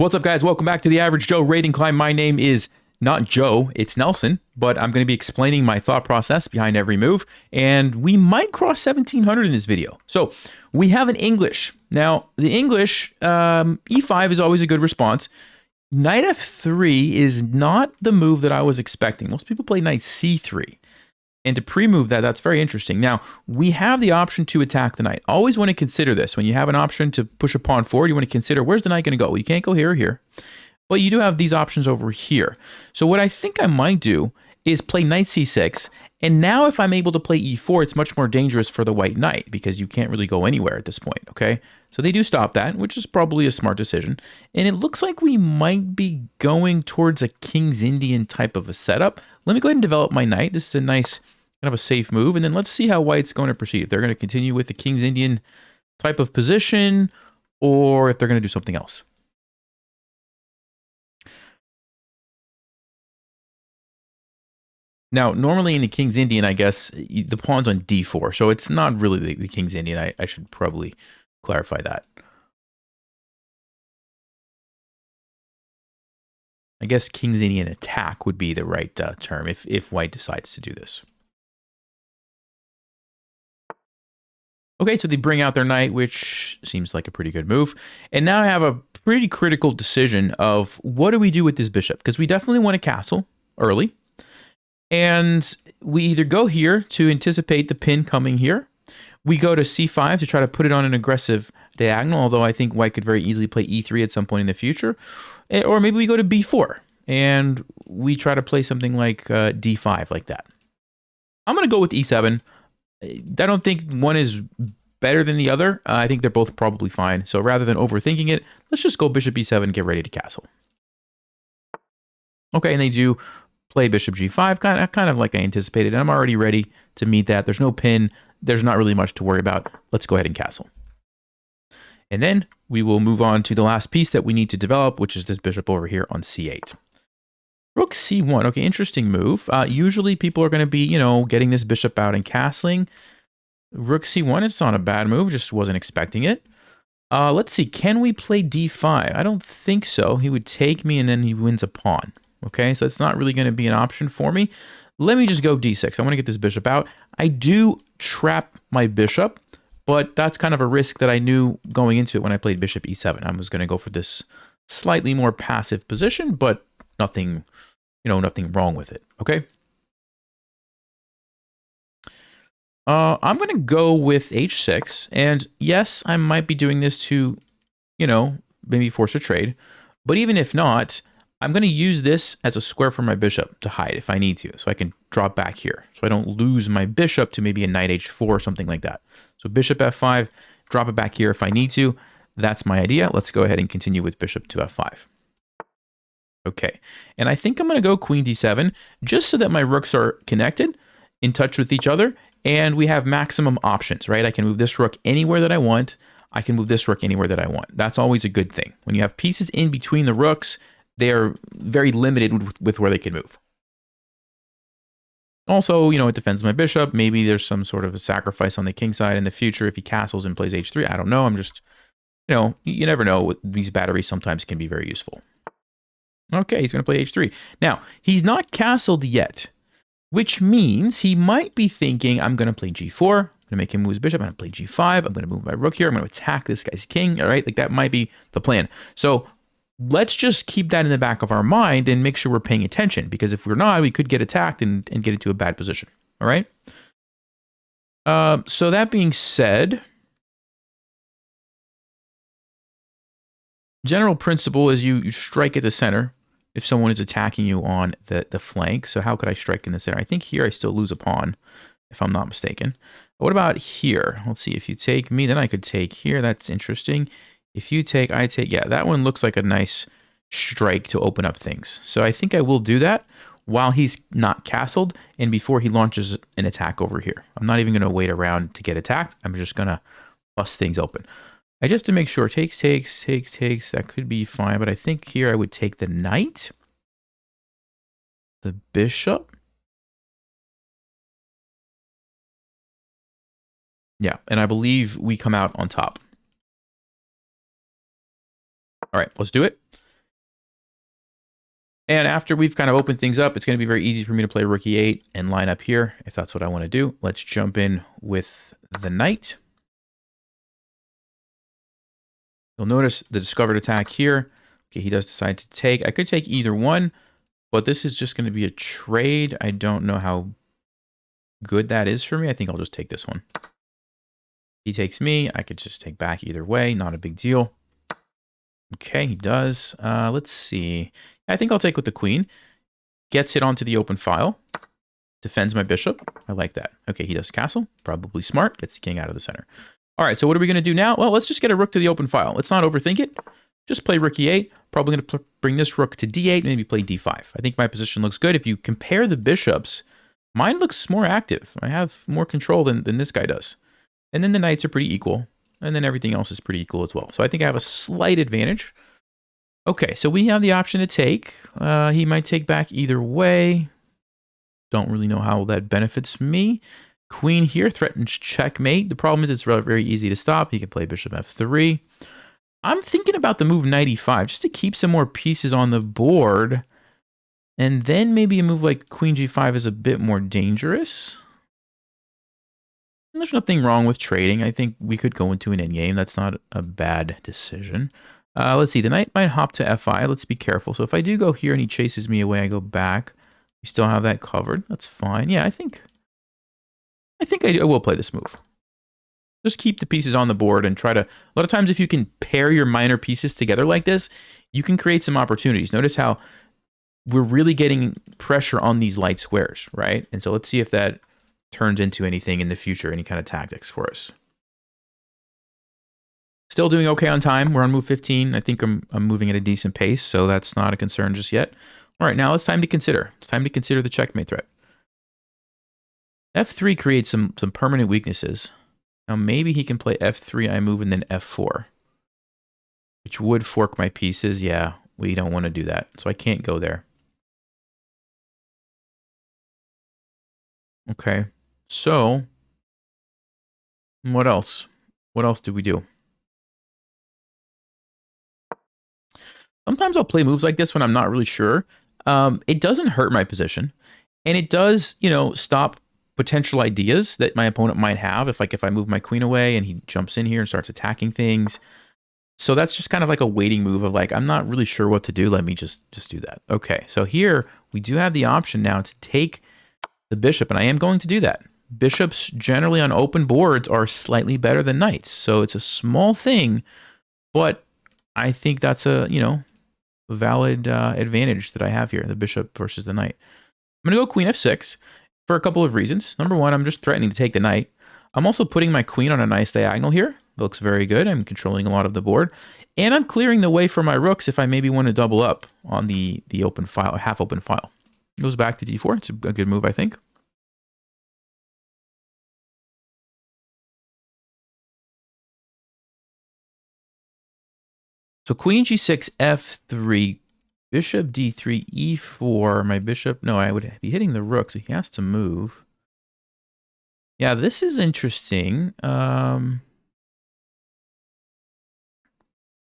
What's up, guys? Welcome back to the Average Joe Rating Climb. My name is not Joe, it's Nelson, but I'm going to be explaining my thought process behind every move, and we might cross 1700 in this video. So we have an English. Now, the English, e5 is always a good response. Knight f3 is not the move that I was expecting. Most people play knight c3. And to pre-move that, that's very interesting. Now, we have the option to attack the knight. Always want to consider this. When you have an option to push a pawn forward, you want to consider, where's the knight going to go? Well, you can't go here or here. But you do have these options over here. So what I think I might do is play knight c6. And now if I'm able to play e4, it's much more dangerous for the white knight because you can't really go anywhere at this point, okay? So they do stop that, which is probably a smart decision. And it looks like we might be going towards a King's Indian type of a setup. Let me go ahead and develop my knight. This is a nice, kind of a safe move. And then let's see how white's going to proceed. If they're going to continue with the King's Indian type of position or if they're going to do something else. Now, normally in the King's Indian, I guess, the pawn's on d4. So it's not really the King's Indian. I should probably clarify that. I guess King's Indian attack would be the right term if white decides to do this. Okay, so they bring out their knight, which seems like a pretty good move. And now I have a pretty critical decision of what do we do with this bishop? Because we definitely want a castle early. And we either go here to anticipate the pin coming here. We go to c5 to try to put it on an aggressive diagonal, although I think white could very easily play e3 at some point in the future. Or maybe we go to b4 and we try to play something like d5 like that. I'm going to go with e7. I don't think one is better than the other. I think they're both probably fine. So rather than overthinking it, let's just go bishop e7 and get ready to castle. Okay, and they do play bishop g5, kind of like I anticipated. I'm already ready to meet that. There's no pin. There's not really much to worry about. Let's go ahead and castle. And then we will move on to the last piece that we need to develop, which is this bishop over here on c8. Rook c1. Okay, interesting move. Usually people are going to be, getting this bishop out and castling. Rook c1, it's not a bad move. Just wasn't expecting it. Let's see. Can we play d5? I don't think so. He would take me and then he wins a pawn. Okay, so it's not really going to be an option for me. Let me just go d6. I want to get this bishop out. I do trap my bishop, but that's kind of a risk that I knew going into it when I played bishop e7. I was going to go for this slightly more passive position, but nothing, nothing wrong with it. Okay. I'm going to go with h6. And yes, I might be doing this to, maybe force a trade. But even if not, I'm going to use this as a square for my bishop to hide if I need to. So I can drop back here. So I don't lose my bishop to maybe a knight h4 or something like that. So bishop f5, drop it back here if I need to. That's my idea. Let's go ahead and continue with bishop to f5. Okay. And I think I'm going to go queen d7 just so that my rooks are connected, in touch with each other, and we have maximum options, right? I can move this rook anywhere that I want. I can move this rook anywhere that I want. That's always a good thing. When you have pieces in between the rooks, they are very limited with where they can move. Also, it defends my bishop. Maybe there's some sort of a sacrifice on the king side in the future if he castles and plays h3. I don't know. I'm just, you never know. These batteries sometimes can be very useful. Okay, he's going to play h3. Now, he's not castled yet, which means he might be thinking, I'm going to play g4. I'm going to make him move his bishop. I'm going to play g5. I'm going to move my rook here. I'm going to attack this guy's king. All right, like that might be the plan. So let's just keep that in the back of our mind and make sure we're paying attention, because if we're not, we could get attacked and get into a bad position. All right. So that being said, general principle is you strike at the center if someone is attacking you on the flank. So how could I strike in the center? I think here I still lose a pawn, if I'm not mistaken. But what about here? Let's see. If you take me, then I could take here. That's interesting. If you take, I take, yeah, that one looks like a nice strike to open up things. So I think I will do that while he's not castled and before he launches an attack over here. I'm not even going to wait around to get attacked. I'm just going to bust things open. I just have to make sure. Takes. That could be fine. But I think here I would take the knight, the bishop. Yeah, and I believe we come out on top. All right, let's do it. And after we've kind of opened things up, it's going to be very easy for me to play rook e8 and line up here if that's what I want to do. Let's jump in with the knight. You'll notice the discovered attack here. Okay, he does decide to take. I could take either one, but this is just going to be a trade. I don't know how good that is for me. I think I'll just take this one. He takes me. I could just take back either way. Not a big deal. Okay, he does. Let's see. I think I'll take with the queen. Gets it onto the open file. Defends my bishop. I like that. Okay, he does castle. Probably smart. Gets the king out of the center. All right, so what are we going to do now? Well, let's just get a rook to the open file. Let's not overthink it. Just play rook e8. Probably going to bring this rook to d8, maybe play d5. I think my position looks good. If you compare the bishops, mine looks more active. I have more control than this guy does. And then the knights are pretty equal. And then everything else is pretty equal as well. So I think I have a slight advantage. Okay, so we have the option to take. He might take back either way. Don't really know how that benefits me. Queen here threatens checkmate. The problem is it's very easy to stop. He can play bishop f3. I'm thinking about the move knight e5 just to keep some more pieces on the board. And then maybe a move like queen g5 is a bit more dangerous. There's nothing wrong with trading. I think we could go into an endgame. That's not a bad decision. Let's see. The knight might hop to f5. Let's be careful. So if I do go here and he chases me away, I go back. We still have that covered. That's fine. Yeah, I think I will play this move. Just keep the pieces on the board and try to... A lot of times if you can pair your minor pieces together like this, you can create some opportunities. Notice how we're really getting pressure on these light squares, right? And so let's see if that turns into anything in the future, any kind of tactics for us. Still doing okay on time. We're on move 15. I think I'm moving at a decent pace, so that's not a concern just yet. All right, now it's time to consider. It's time to consider the checkmate threat. f3 creates some permanent weaknesses. Now maybe he can play f3, I move, and then f4, which would fork my pieces. Yeah, we don't want to do that, so I can't go there. Okay, so what else? What else do we do? Sometimes I'll play moves like this when I'm not really sure. It doesn't hurt my position, and it does, you know, stop potential ideas that my opponent might have. If I move my queen away and he jumps in here and starts attacking things. So that's just kind of like a waiting move of like, I'm not really sure what to do. Let me just do that. Okay, so here we do have the option now to take the bishop, and I am going to do that. Bishops generally on open boards are slightly better than knights. So it's a small thing, but I think that's a, you know, valid advantage that I have here, the bishop versus the knight. I'm going to go queen f6 for a couple of reasons. Number one, I'm just threatening to take the knight. I'm also putting my queen on a nice diagonal here. It looks very good. I'm controlling a lot of the board. And I'm clearing the way for my rooks if I maybe want to double up on the open file, half open file. It goes back to d4. It's a good move, I think. So queen g6, f3, bishop d3, e4. My bishop, no, I would be hitting the rook, so he has to move. Yeah, this is interesting. I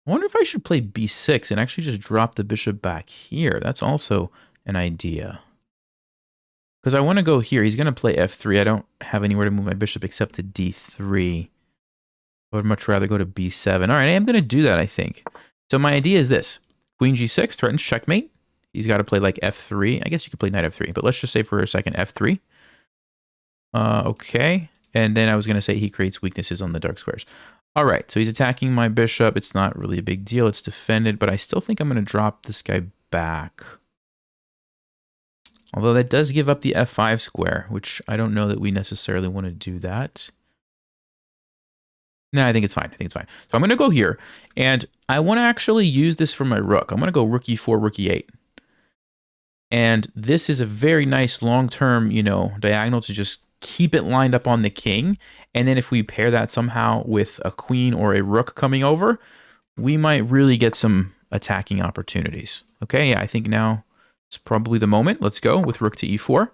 wonder if I should play b6 and actually just drop the bishop back here. That's also an idea. Because I want to go here. He's going to play f3. I don't have anywhere to move my bishop except to d3. I would much rather go to b7. All right, I am going to do that, I think. So my idea is this. Queen g6 threatens checkmate. He's got to play like f3. I guess you could play knight f3, but let's just say for a second f3. Okay. And then I was going to say he creates weaknesses on the dark squares. All right, so he's attacking my bishop. It's not really a big deal. It's defended, but I still think I'm going to drop this guy back. Although that does give up the f5 square, which I don't know that we necessarily want to do that. No, I think it's fine. I think it's fine. So I'm going to go here, and I want to actually use this for my rook. I'm going to go rook e4, rook e8. And this is a very nice long-term, you know, diagonal to just keep it lined up on the king. And then if we pair that somehow with a queen or a rook coming over, we might really get some attacking opportunities. Okay, yeah, I think now it's probably the moment. Let's go with rook to e4.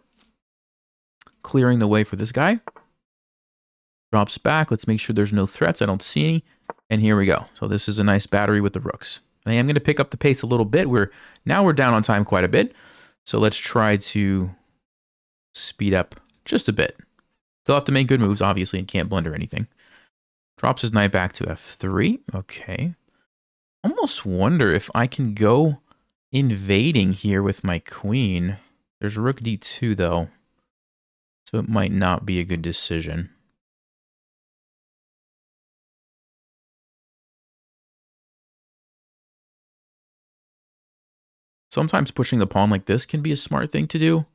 Clearing the way for this guy. Drops back. Let's make sure there's no threats. I don't see any. And here we go. So this is a nice battery with the rooks. I am going to pick up the pace a little bit. Now we're down on time quite a bit. So let's try to speed up just a bit. Still have to make good moves, obviously, and can't blunder anything. Drops his knight back to f3. Okay. Almost wonder if I can go invading here with my queen. There's rook d2, though. So it might not be a good decision. Sometimes pushing the pawn like this can be a smart thing to do.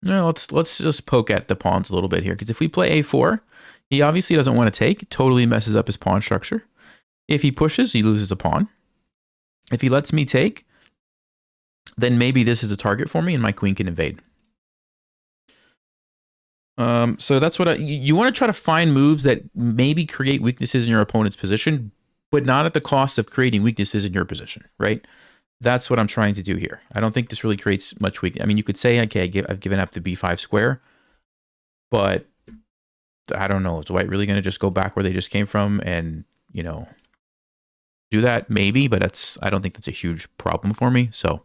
No, let's just poke at the pawns a little bit here, because if we play a4, he obviously doesn't want to take. It totally messes up his pawn structure. If he pushes, he loses a pawn. If he lets me take, then maybe this is a target for me and my queen can invade. So that's what you want to try to find moves that maybe create weaknesses in your opponent's position, but not at the cost of creating weaknesses in your position, right? That's what I'm trying to do here. I don't think this really creates much weakness. I mean, you could say, okay, I've given up the b5 square, but I don't know. Is white really going to just go back where they just came from and, you know, do that? Maybe, but I don't think that's a huge problem for me. So,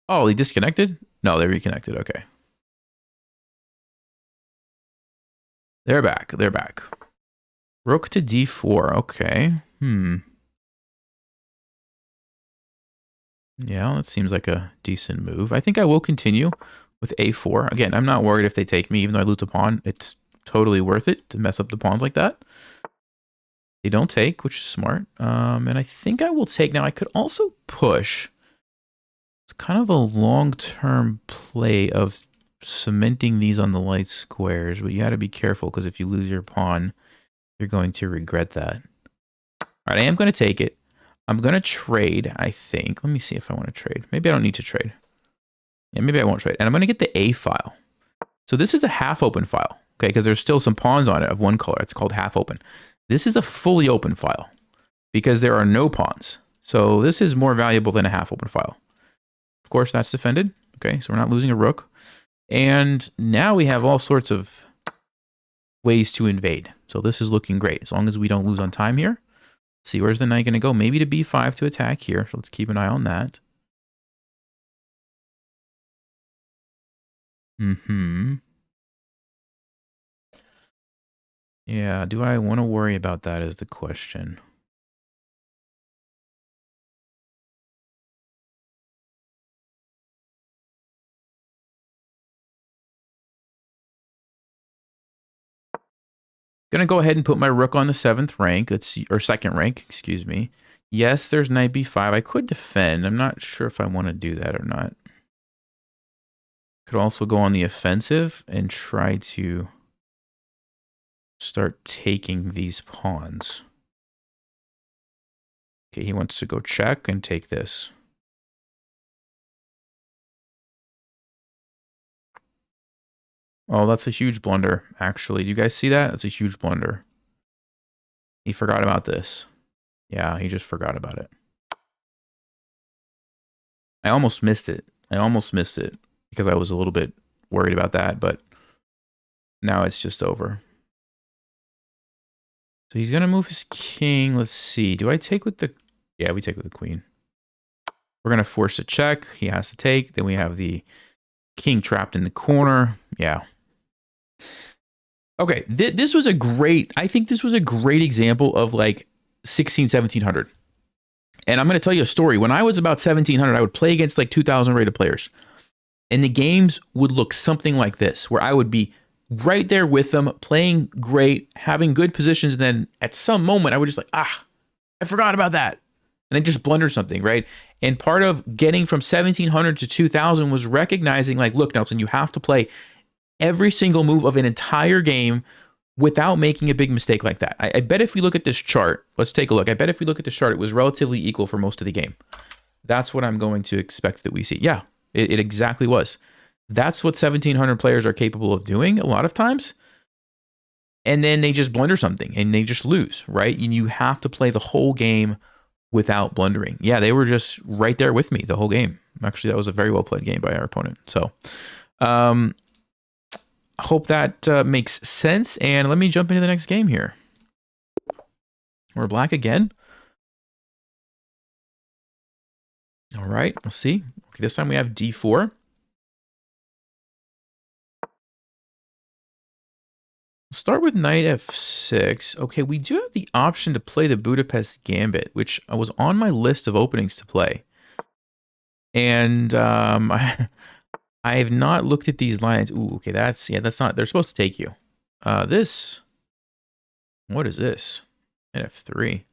oh, they disconnected? No, they reconnected. Okay. They're back. They're back. Rook to d4. Okay. Yeah, that seems like a decent move. I think I will continue with a4. Again, I'm not worried if they take me, even though I lose a pawn. It's totally worth it to mess up the pawns like that. They don't take, which is smart. And I think I will take. Now, I could also push. It's kind of a long-term play of cementing these on the light squares, but you got to be careful because if you lose your pawn, you're going to regret that. All right, I am going to take it. I'm going to trade, I think. Let me see if I want to trade. Maybe I don't need to trade. Yeah, maybe I won't trade. And I'm going to get the A file. So this is a half open file, okay, because there's still some pawns on it of one color. It's called half open. This is a fully open file because there are no pawns. So this is more valuable than a half open file. Of course, that's defended. Okay, so we're not losing a rook. And now we have all sorts of ways to invade. So this is looking great. As long as we don't lose on time here. Let's see, where's the knight going to go? Maybe to b5 to attack here. So let's keep an eye on that. Yeah, do I want to worry about that is the question. Gonna go ahead and put my rook on the 7th rank. Or 2nd rank, excuse me. Yes, there's knight b5. I could defend. I'm not sure if I want to do that or not. Could also go on the offensive and try to start taking these pawns. Okay, he wants to go check and take this. Oh, that's a huge blunder, actually. Do you guys see that? That's a huge blunder. He forgot about this. Yeah, he just forgot about it. I almost missed it. I almost missed it because I was a little bit worried about that, but now it's just over. So he's going to move his king. Let's see. Do I take with the... Yeah, we take with the queen. We're going to force a check. He has to take. Then we have the king trapped in the corner. Yeah. Okay, this was a great... I think this was a great example of like 1700. And I'm going to tell you a story. When I was about 1700, I would play against like 2,000 rated players. And the games would look something like this, where I would be right there with them, playing great, having good positions. And then at some moment, I would just like, I forgot about that. And I just blunder something, right? And part of getting from 1700 to 2000 was recognizing like, look, Nelson, you have to play every single move of an entire game without making a big mistake like that. I bet if we look at this chart, let's take a look. I bet if we look at this chart, it was relatively equal for most of the game. That's what I'm going to expect that we see. Yeah, it exactly was. That's what 1700 players are capable of doing a lot of times. And then they just blunder something and they just lose, right? And you have to play the whole game without blundering. Yeah, they were just right there with me the whole game. Actually, that was a very well played game by our opponent. So, hope that makes sense. And let me jump into the next game here. We're black again. All right, we'll see. Okay, this time we have d4. Start with knight f6. Okay, we do have the option to play the Budapest Gambit, which was on my list of openings to play. And I have not looked at these lines. Ooh, okay, that's not, they're supposed to take you. What is this? F3.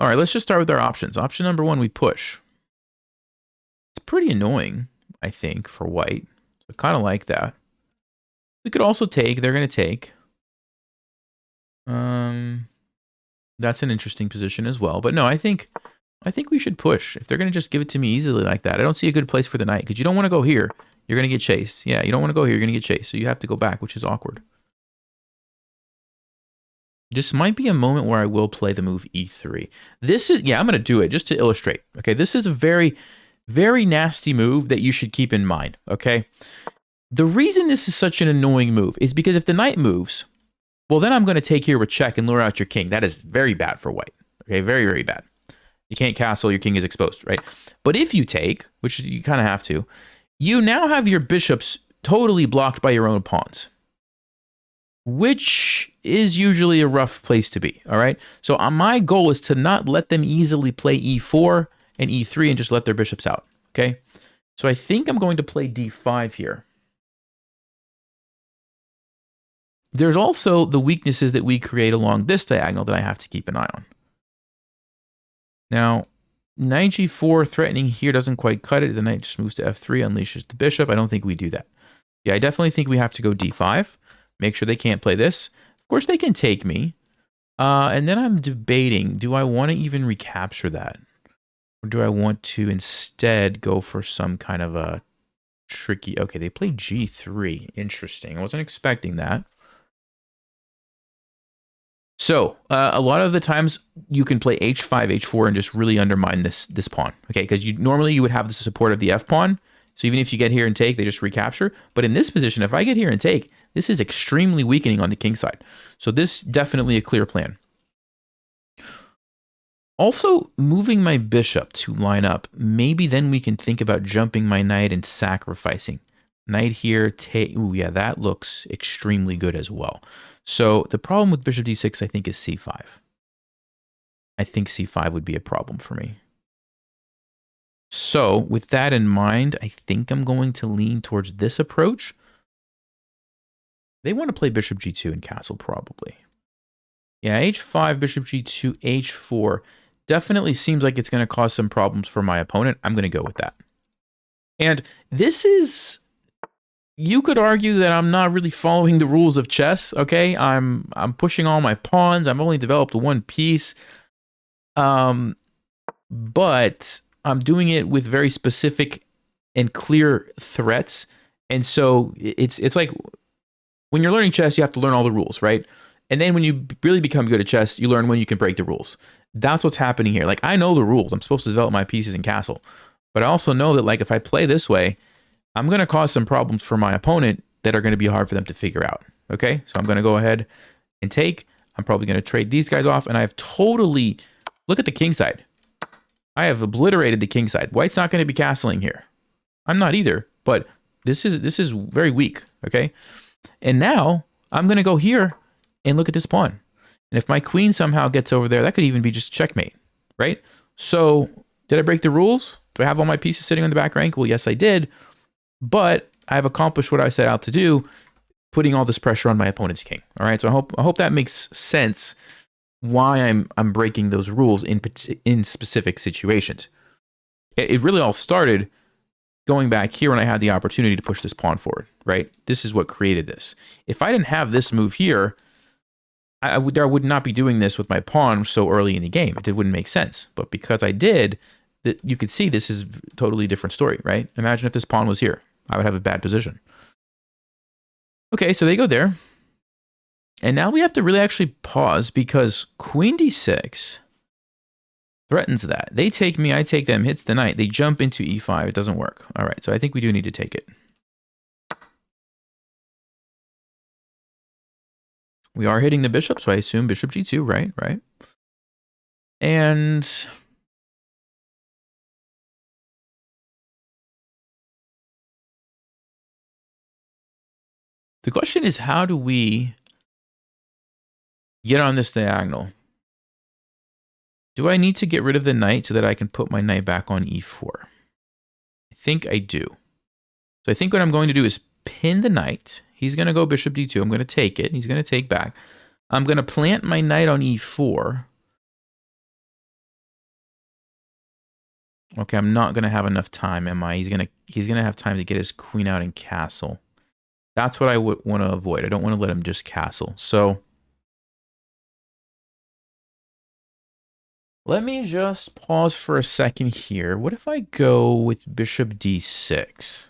All right, let's just start with our options. Option number 1, we push. It's pretty annoying, I think, for white. So I kind of like that. We could also take, they're going to take. That's an interesting position as well. But no, I think we should push. If they're going to just give it to me easily like that, I don't see a good place for the knight, because you don't want to go here. You're going to get chased. Yeah, you don't want to go here. You're going to get chased. So you have to go back, which is awkward. This might be a moment where I will play the move e3. This is, yeah, I'm going to do it just to illustrate. Okay, this is a very, very nasty move that you should keep in mind. Okay, the reason this is such an annoying move is because if the knight moves, well, then I'm going to take here with check and lure out your king. That is very bad for white. Okay, very, very bad. You can't castle, your king is exposed, right? But if you take, which you kind of have to, you now have your bishops totally blocked by your own pawns, which is usually a rough place to be, all right? So my goal is to not let them easily play e4 and e3 and just let their bishops out, okay? So I think I'm going to play d5 here. There's also the weaknesses that we create along this diagonal that I have to keep an eye on. Now, knight g4 threatening here doesn't quite cut it. The knight just moves to f3, unleashes the bishop. I don't think we do that. Yeah, I definitely think we have to go d5. Make sure they can't play this. Of course, they can take me. And then I'm debating, do I want to even recapture that? Or do I want to instead go for some kind of a tricky... Okay, they play g3. Interesting. I wasn't expecting that. So, a lot of the times you can play h5, h4, and just really undermine this pawn. Okay, because normally you would have the support of the f pawn. So even if you get here and take, they just recapture. But in this position, if I get here and take, this is extremely weakening on the king side. So this definitely a clear plan. Also, moving my bishop to line up, maybe then we can think about jumping my knight and sacrificing. Knight here, take. Ooh, yeah, that looks extremely good as well. So the problem with bishop d6, I think, is c5. I think c5 would be a problem for me. So with that in mind, I think I'm going to lean towards this approach. They want to play bishop g2 and castle, probably. Yeah, h5, bishop g2, h4. Definitely seems like it's going to cause some problems for my opponent. I'm going to go with that. And this is... You could argue that I'm not really following the rules of chess, okay? I'm pushing all my pawns. I've only developed one piece. But I'm doing it with very specific and clear threats. And so it's like when you're learning chess, you have to learn all the rules, right? And then when you really become good at chess, you learn when you can break the rules. That's what's happening here. Like, I know the rules. I'm supposed to develop my pieces in castle. But I also know that, like, if I play this way, I'm going to cause some problems for my opponent that are going to be hard for them to figure out. Okay, so I'm going to go ahead and take. I'm probably going to trade these guys off, and I have totally... Look at the king side. I have obliterated the king side. White's not going to be castling here. I'm not either, but this is very weak, okay? And now I'm going to go here and look at this pawn. And if my queen somehow gets over there, that could even be just checkmate, right? So did I break the rules? Do I have all my pieces sitting on the back rank? Well, yes, I did. But I've accomplished what I set out to do, putting all this pressure on my opponent's king. All right, so I hope that makes sense. Why I'm breaking those rules in specific situations. It really all started going back here when I had the opportunity to push this pawn forward. Right, this is what created this. If I didn't have this move here, I would not be doing this with my pawn so early in the game. It wouldn't make sense. But because I did, that you could see this is a totally different story. Right? Imagine if this pawn was here. I would have a bad position. Okay, so they go there. And now we have to really actually pause because queen d6 threatens that. They take me, I take them, hits the knight. They jump into e5. It doesn't work. All right, so I think we do need to take it. We are hitting the bishop, so I assume bishop g2, right? Right. And the question is, how do we get on this diagonal? Do I need to get rid of the knight so that I can put my knight back on e4? I think I do. So I think what I'm going to do is pin the knight. He's going to go bishop d2. I'm going to take it. He's going to take back. I'm going to plant my knight on e4. Okay, I'm not going to have enough time, am I? He's going to have time to get his queen out and castle. That's what I would want to avoid. I don't want to let him just castle. So let me just pause for a second here. What if I go with bishop d6?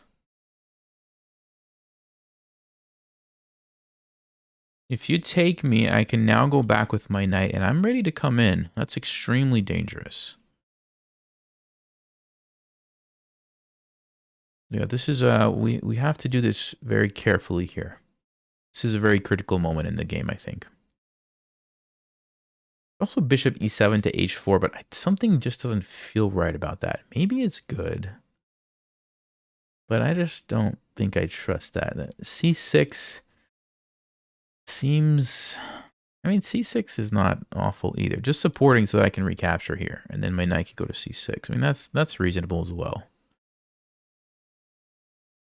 If you take me, I can now go back with my knight, and I'm ready to come in. That's extremely dangerous. Yeah, this is we have to do this very carefully here. This is a very critical moment in the game, I think. Also bishop e7 to h4, but something just doesn't feel right about that. Maybe it's good, but I just don't think I trust that. c6 seems... I mean, c6 is not awful either. Just supporting so that I can recapture here, and then my knight can go to c6. I mean, that's reasonable as well.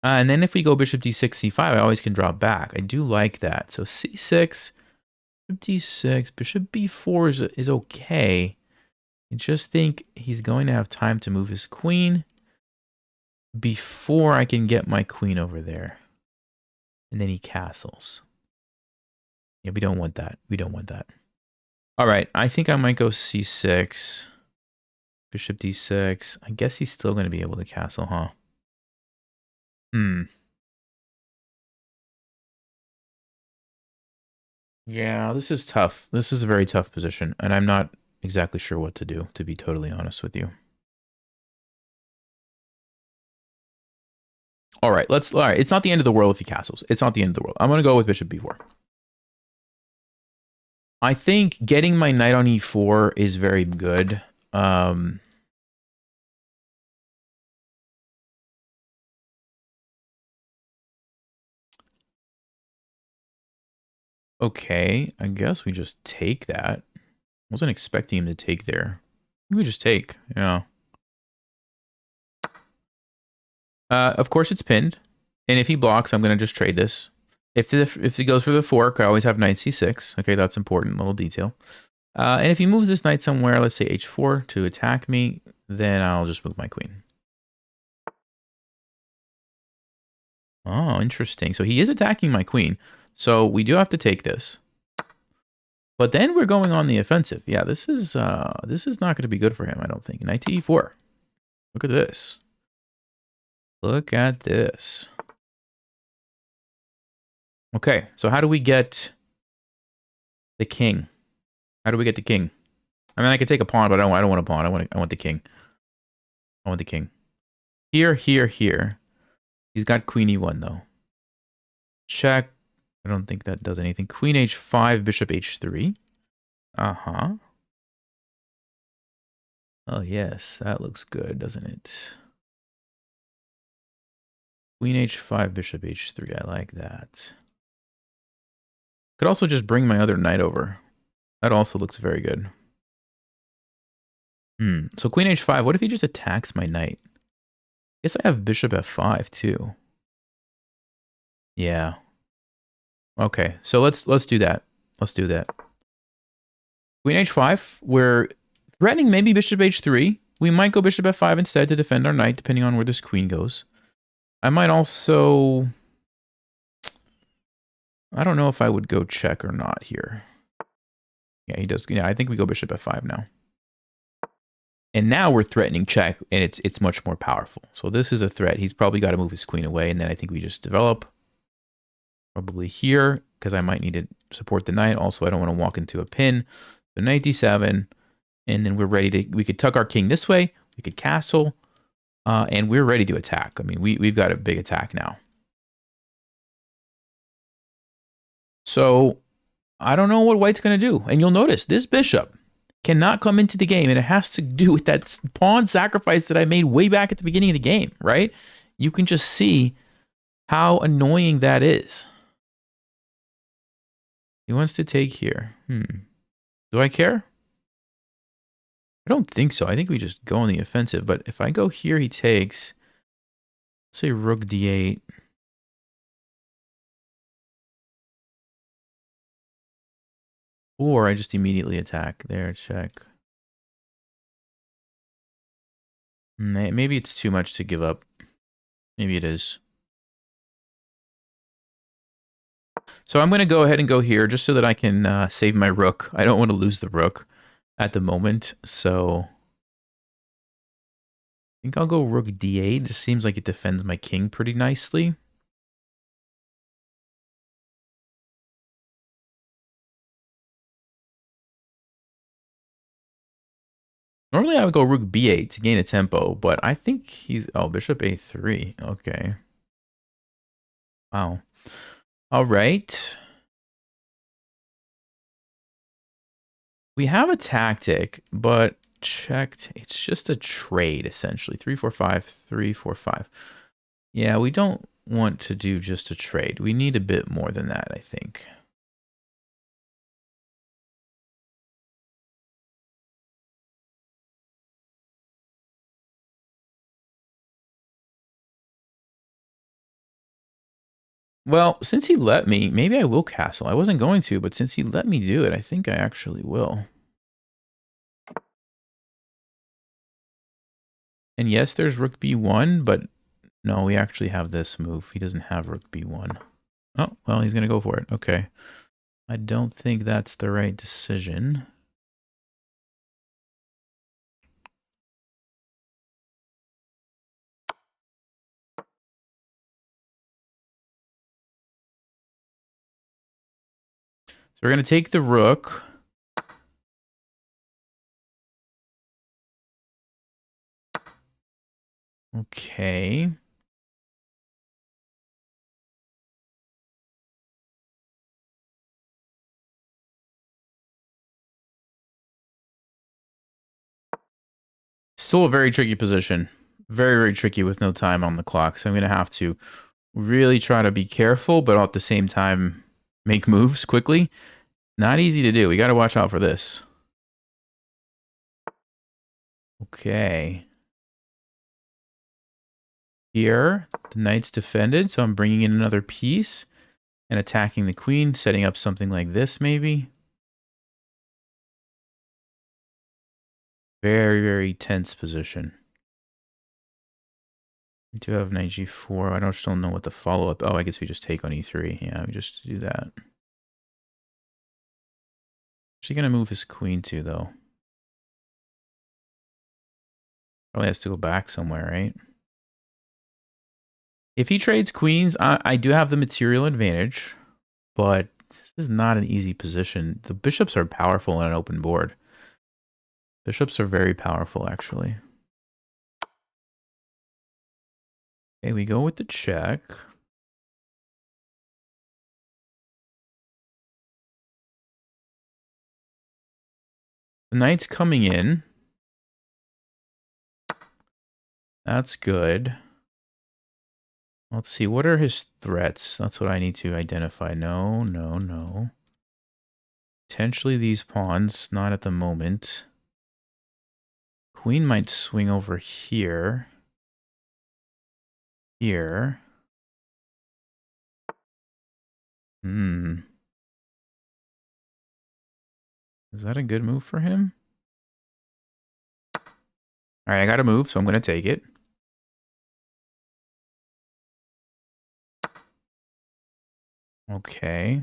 And then if we go bishop d6, c5, I always can drop back. I do like that. So c6, bishop d6, bishop b4 is okay. I just think he's going to have time to move his queen before I can get my queen over there. And then he castles. Yeah, we don't want that. We don't want that. All right, I think I might go c6, bishop d6. I guess he's still going to be able to castle, huh? Yeah, this is tough. This is a very tough position, and I'm not exactly sure what to do, to be totally honest with you. All right, it's not the end of the world if he castles. It's not the end of the world. I'm going to go with bishop b4. I think getting my knight on e4 is very good. Okay, I guess we just take that. Wasn't expecting him to take there. We just take, yeah. Of course it's pinned, and if he blocks, I'm going to just trade this. If he goes for the fork, I always have knight c6. Okay, that's important, little detail. And if he moves this knight somewhere, let's say h4 to attack me, then I'll just move my queen. Oh, interesting. So he is attacking my queen. So we do have to take this. But then we're going on the offensive. Yeah, this is not going to be good for him, I don't think. Knight to e4. Look at this. Look at this. Okay, so how do we get the king? How do we get the king? I mean, I could take a pawn, but I don't want a pawn. I want the king. I want the king. Here, here, here. He's got queen e1 though. Check. I don't think that does anything. Queen h5, bishop h3. Uh-huh. Oh, yes. That looks good, doesn't it? Queen h5, bishop h3. I like that. Could also just bring my other knight over. That also looks very good. So queen h5. What if he just attacks my knight? I guess I have bishop f5 too. Yeah. Okay, so let's do that. Let's do that. Queen h5. We're threatening maybe bishop h3. We might go bishop f5 instead to defend our knight, depending on where this queen goes. I might also... I don't know if I would go check or not here. Yeah, he does. Yeah, I think we go bishop f5 now. And now we're threatening check, and it's much more powerful. So this is a threat. He's probably got to move his queen away, and then I think we just develop. Probably here, because I might need to support the knight. Also, I don't want to walk into a pin. So knight d7, and then we're ready to... We could tuck our king this way. We could castle, and we're ready to attack. I mean, we've got a big attack now. So I don't know what white's going to do. And you'll notice this bishop, cannot come into the game, and it has to do with that pawn sacrifice that I made way back at the beginning of the game, right? You can just see how annoying that is. He wants to take here. Do I care? I don't think so. I think we just go on the offensive. But if I go here, he takes, let's say rook d8. Or I just immediately attack. There, check. Maybe it's too much to give up. Maybe it is. So I'm going to go ahead and go here just so that I can save my rook. I don't want to lose the rook at the moment. So I think I'll go rook d8. It just seems like it defends my king pretty nicely. Normally I would go rook b8 to gain a tempo, but I think he's... Oh, bishop a3. Okay. Wow. All right. We have a tactic, but checked. It's just a trade, essentially. 3, 4, 5, 3, 4, 5. Yeah, we don't want to do just a trade. We need a bit more than that, I think. Well, since he let me, maybe I will castle. I wasn't going to, but since he let me do it, I think I actually will. And yes, there's rook b1, but no, we actually have this move. He doesn't have rook b1. Oh, well, he's going to go for it. Okay. I don't think that's the right decision. So we're going to take the rook. Okay. Still a very tricky position. Very, very tricky with no time on the clock. So I'm going to have to really try to be careful, but at the same time, make moves quickly. Not easy to do. We got to watch out for this. Okay. Here, the knight's defended, so I'm bringing in another piece and attacking the queen, setting up something like this maybe. Very, very tense position. We do have knight g4. I still don't know what the follow-up... Oh, I guess we just take on e3. Yeah, we just do that. Is he going to move his queen too, though? Probably has to go back somewhere, right? If he trades queens, I do have the material advantage, but this is not an easy position. The bishops are powerful on an open board. Bishops are very powerful, actually. Okay, we go with the check. The knight's coming in. That's good. Let's see, what are his threats? That's what I need to identify. No, no, no. Potentially these pawns, not at the moment. Queen might swing over here. Here. Is that a good move for him? All right, I got to move, so I'm going to take it. Okay.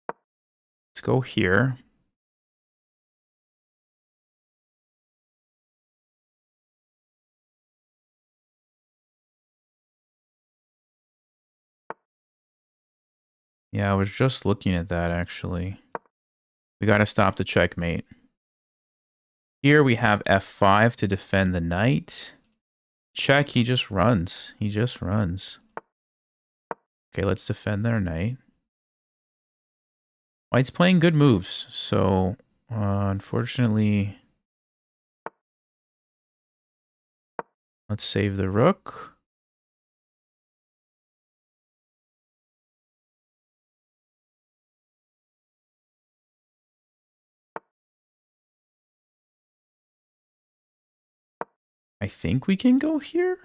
Let's go here. Yeah, I was just looking at that, actually. We got to stop the checkmate. Here we have f5 to defend the knight. Check, he just runs. He just runs. Okay, let's defend their knight. White's playing good moves, so Unfortunately, let's save the rook. I think we can go here.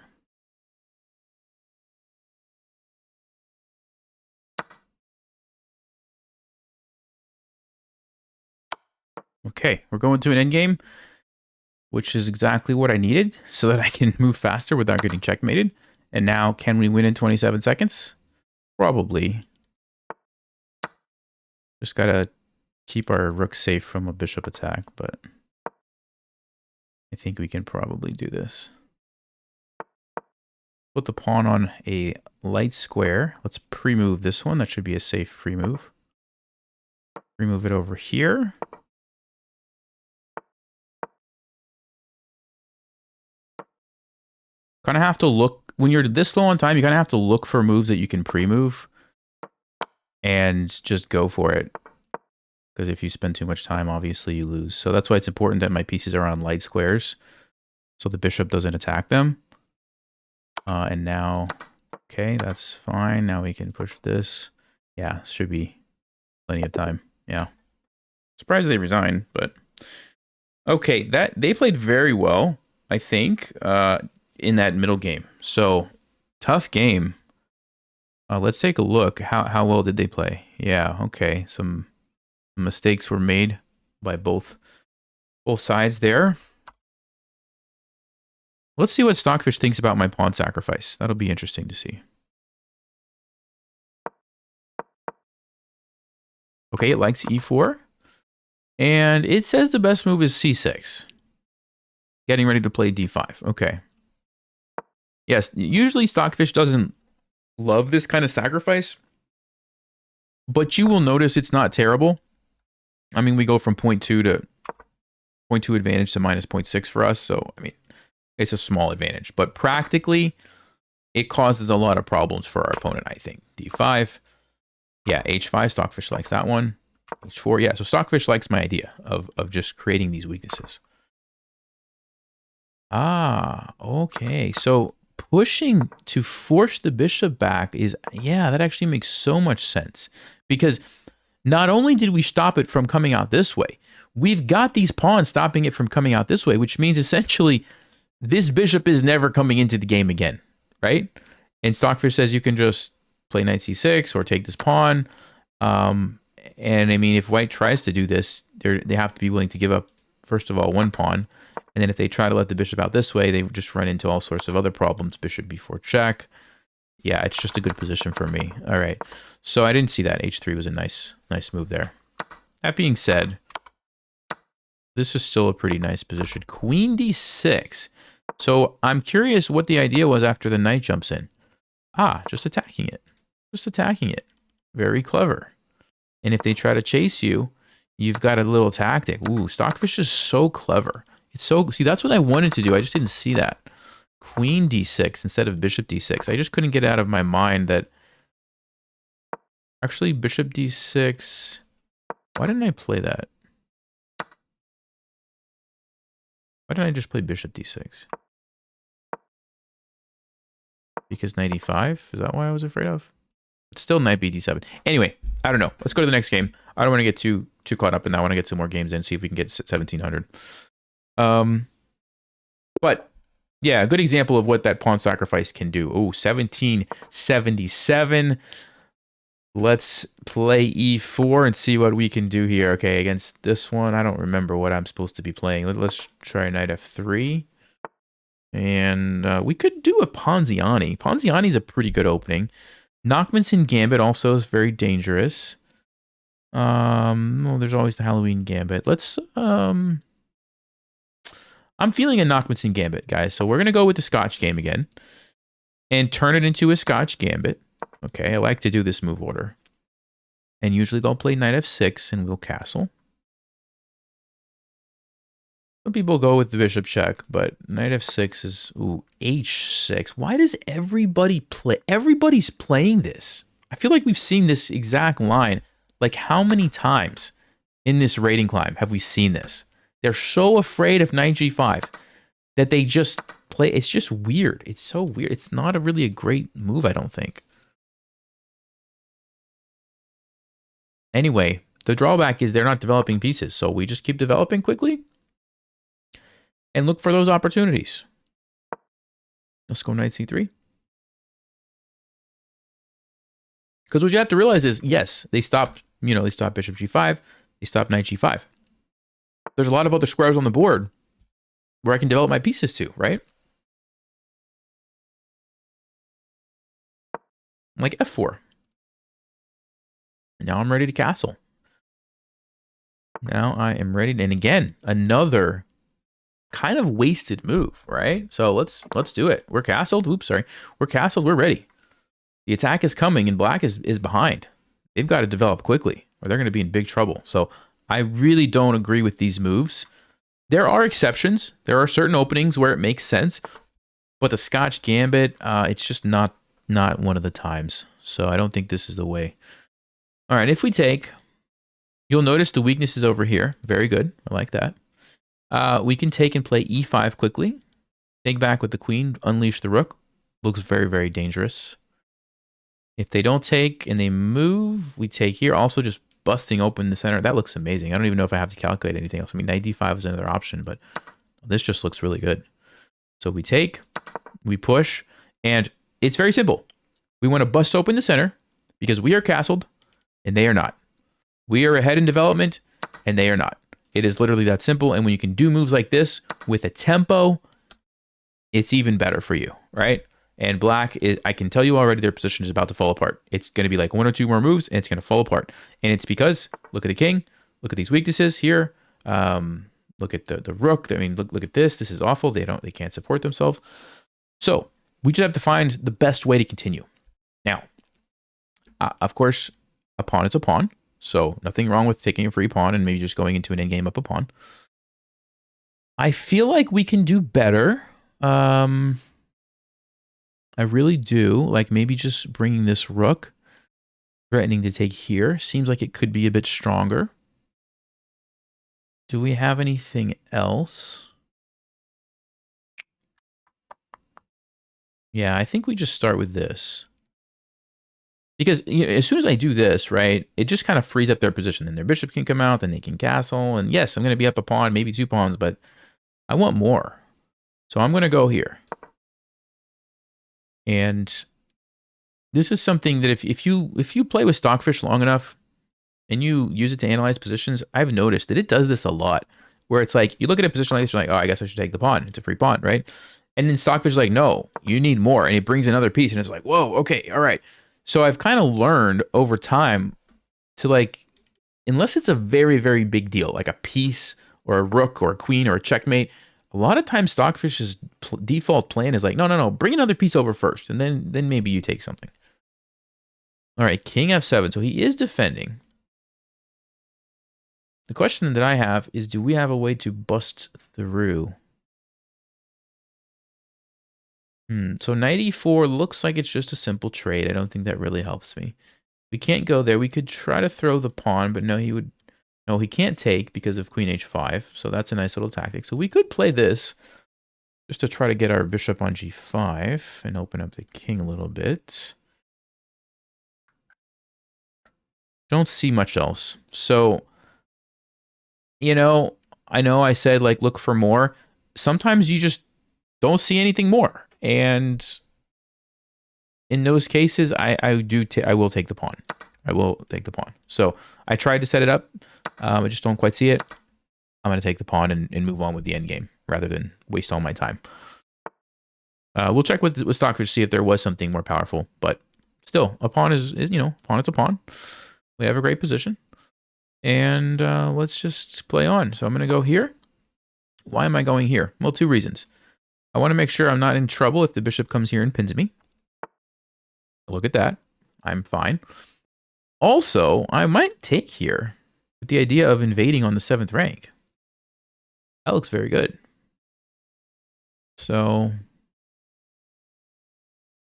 Okay, we're going to an endgame, which is exactly what I needed so that I can move faster without getting checkmated. And now, can we win in 27 seconds? Probably. Just gotta keep our rook safe from a bishop attack, but I think we can probably do this. Put the pawn on a light square. Let's pre-move this one. That should be a safe pre-move. Remove it over here. Kind of have to look, when you're this low on time, you kind of have to look for moves that you can pre-move and just go for it. Because if you spend too much time, obviously you lose. So that's why it's important that my pieces are on light squares so the bishop doesn't attack them. And now, okay, that's fine. Now we can push this. Yeah, should be plenty of time. Yeah. Surprised they resigned, but okay, that they played very well, I think, in that middle game. So tough game. Let's take a look. How well did they play? Yeah, okay. Some mistakes were made by both sides there. Let's see what Stockfish thinks about my pawn sacrifice. That'll be interesting to see. Okay, it likes e4. And it says the best move is c6. Getting ready to play d5. Okay. Yes, usually Stockfish doesn't love this kind of sacrifice. But you will notice it's not terrible. I mean, we go from 0.2 to 0.2 advantage to minus 0.6 for us. So, I mean, it's a small advantage. But practically, it causes a lot of problems for our opponent, I think. d5. Yeah, h5. Stockfish likes that one. h4. Yeah, so Stockfish likes my idea of just creating these weaknesses. Ah, okay. So pushing to force the bishop back is, yeah, that actually makes so much sense. Because not only did we stop it from coming out this way, we've got these pawns stopping it from coming out this way, which means essentially this bishop is never coming into the game again, right? And Stockfish says you can just play knight c6 or take this pawn. And I mean, if white tries to do this, they have to be willing to give up, first of all, one pawn. And then if they try to let the bishop out this way, they just run into all sorts of other problems. Bishop b4 check. Yeah, it's just a good position for me. All right. So I didn't see that. h3 was a nice move there. That being said, this is still a pretty nice position. Queen d6. So I'm curious what the idea was after the knight jumps in. Ah, just attacking it. Just attacking it. Very clever. And if they try to chase you, you've got a little tactic. Ooh, Stockfish is so clever. It's so, see, that's what I wanted to do. I just didn't see that. Queen d6 instead of bishop d6. I just couldn't get out of my mind that actually bishop d6. Why didn't I play that? Why didn't I just play bishop d6? Because knight e5? Is that why I was afraid of? It's still knight b d7. Anyway, I don't know. Let's go to the next game. I don't want to get too caught up in that. I want to get some more games in, see if we can get 1700. But yeah, a good example of what that pawn sacrifice can do. Oh, 1777. Let's play e4 and see what we can do here. Okay, against this one, I don't remember what I'm supposed to be playing. Let's try knight f3. And we could do a Ponziani. Ponziani is a pretty good opening. Nachmanson Gambit also is very dangerous. Well, there's always the Halloween Gambit. Let's, I'm feeling a Nachmanson Gambit, guys. So we're going to go with the Scotch game again and turn it into a Scotch Gambit. Okay, I like to do this move order. And usually they'll play knight f6 and we'll castle. Some people go with the bishop check, but knight f6 is, ooh, h6. Why does everybody play? Everybody's playing this. I feel like we've seen this exact line. Like how many times? in this rating climb have we seen this? They're so afraid of knight g5 that they just play. It's just weird. It's so weird. It's not really a great move, I don't think. Anyway, the drawback is they're not developing pieces, so we just keep developing quickly and look for those opportunities. Let's go knight c3. Because what you have to realize is, yes, they stopped, they stopped bishop g5, they stopped knight g5. There's a lot of other squares on the board where I can develop my pieces to, right? Like f4. Now I'm ready to castle. Now I am ready to, and again, another kind of wasted move, right? So let's do it. We're castled. Oops, sorry. We're castled. We're ready. The attack is coming and black is behind. They've got to develop quickly or they're going to be in big trouble. So I really don't agree with these moves. There are exceptions. There are certain openings where it makes sense, but the Scotch Gambit, it's just not one of the times. So I don't think this is the way. All right, if we take, you'll notice the weakness is over here. Very good. I like that. We can take and play e5 quickly. Take back with the queen, unleash the rook. Looks very, very dangerous. If they don't take and they move, we take here. Also just busting open the center. That looks amazing. I don't even know if I have to calculate anything else. I mean, knight d5 is another option, but this just looks really good. So we take, we push, and it's very simple. We want to bust open the center because we are castled and they are not. We are ahead in development and they are not. It is literally that simple. And when you can do moves like this with a tempo, it's even better for you, right? And black, I can tell you already their position is about to fall apart. It's going to be like one or two more moves and it's going to fall apart. And it's because, look at the king, look at these weaknesses here. Look at the rook. I mean, look at this. This is awful. They can't support themselves. So we just have to find the best way to continue. Now, of course, a pawn is a pawn. So nothing wrong with taking a free pawn and maybe just going into an endgame up a pawn. I feel like we can do better. I really do. Like maybe just bringing this rook, threatening to take here. Seems like it could be a bit stronger. Do we have anything else? Yeah, I think we just start with this. Because as soon as I do this, right, it just kind of frees up their position. And their bishop can come out, then they can castle. And yes, I'm going to be up a pawn, maybe two pawns, but I want more. So I'm going to go here. And this is something that if you play with Stockfish long enough and you use it to analyze positions, I've noticed that it does this a lot. Where it's like, you look at a position like this, you're like, oh, I guess I should take the pawn. It's a free pawn, right? And then Stockfish is like, no, you need more. And it brings another piece. And it's like, whoa, okay, all right. So I've kind of learned over time to like, unless it's a very, very big deal, like a piece or a rook or a queen or a checkmate, a lot of times Stockfish's default plan is like, no, bring another piece over first. And then maybe you take something. All right, king f7. So he is defending. The question that I have is, do we have a way to bust through? So knight e4 looks like it's just a simple trade. I don't think that really helps me. We can't go there. We could try to throw the pawn, but no, he can't take because of queen h5. So that's a nice little tactic. So we could play this just to try to get our bishop on g5 and open up the king a little bit. Don't see much else. So, I know I said like look for more. Sometimes you just don't see anything more. And in those cases, I will take the pawn. I will take the pawn. So I tried to set it up. I just don't quite see it. I'm going to take the pawn and move on with the endgame rather than waste all my time. We'll check with Stockfish to see if there was something more powerful. But still, a pawn is pawn is a pawn. We have a great position. And let's just play on. So I'm going to go here. Why am I going here? Well, two reasons. I want to make sure I'm not in trouble if the bishop comes here and pins me. Look at that. I'm fine. Also, I might take here with the idea of invading on the 7th rank. That looks very good. So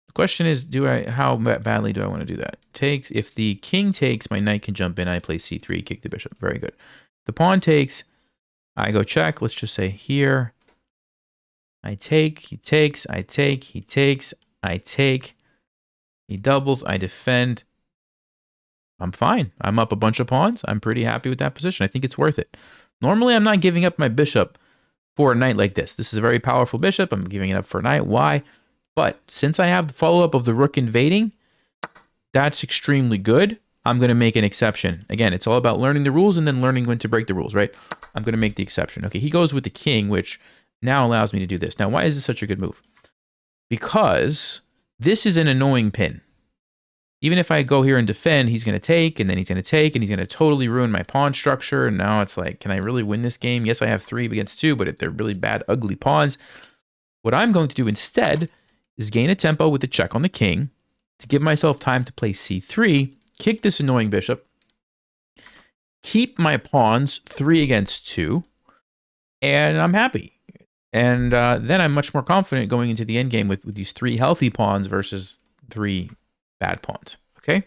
the question is, how badly do I want to do that? Takes. If the king takes, my knight can jump in. I play c3, kick the bishop. Very good. The pawn takes. I go check. Let's just say here. I take. He takes. I take. He takes. I take. He doubles. I defend. I'm fine. I'm up a bunch of pawns. I'm pretty happy with that position. I think it's worth it. Normally, I'm not giving up my bishop for a knight like this. This is a very powerful bishop. I'm giving it up for a knight. Why? But since I have the follow-up of the rook invading, that's extremely good. I'm going to make an exception. Again, it's all about learning the rules and then learning when to break the rules, right? I'm going to make the exception. Okay, he goes with the king, which now allows me to do this. Now, why is this such a good move? Because this is an annoying pin. Even if I go here and defend, he's going to take, and then he's going to take, and he's going to totally ruin my pawn structure. And now it's like, can I really win this game? Yes, I have 3 against 2, but if they're really bad, ugly pawns. What I'm going to do instead is gain a tempo with the check on the king to give myself time to play c3, kick this annoying bishop, keep my pawns 3 against 2, and I'm happy. And then I'm much more confident going into the endgame with these 3 healthy pawns versus 3 bad pawns. Okay.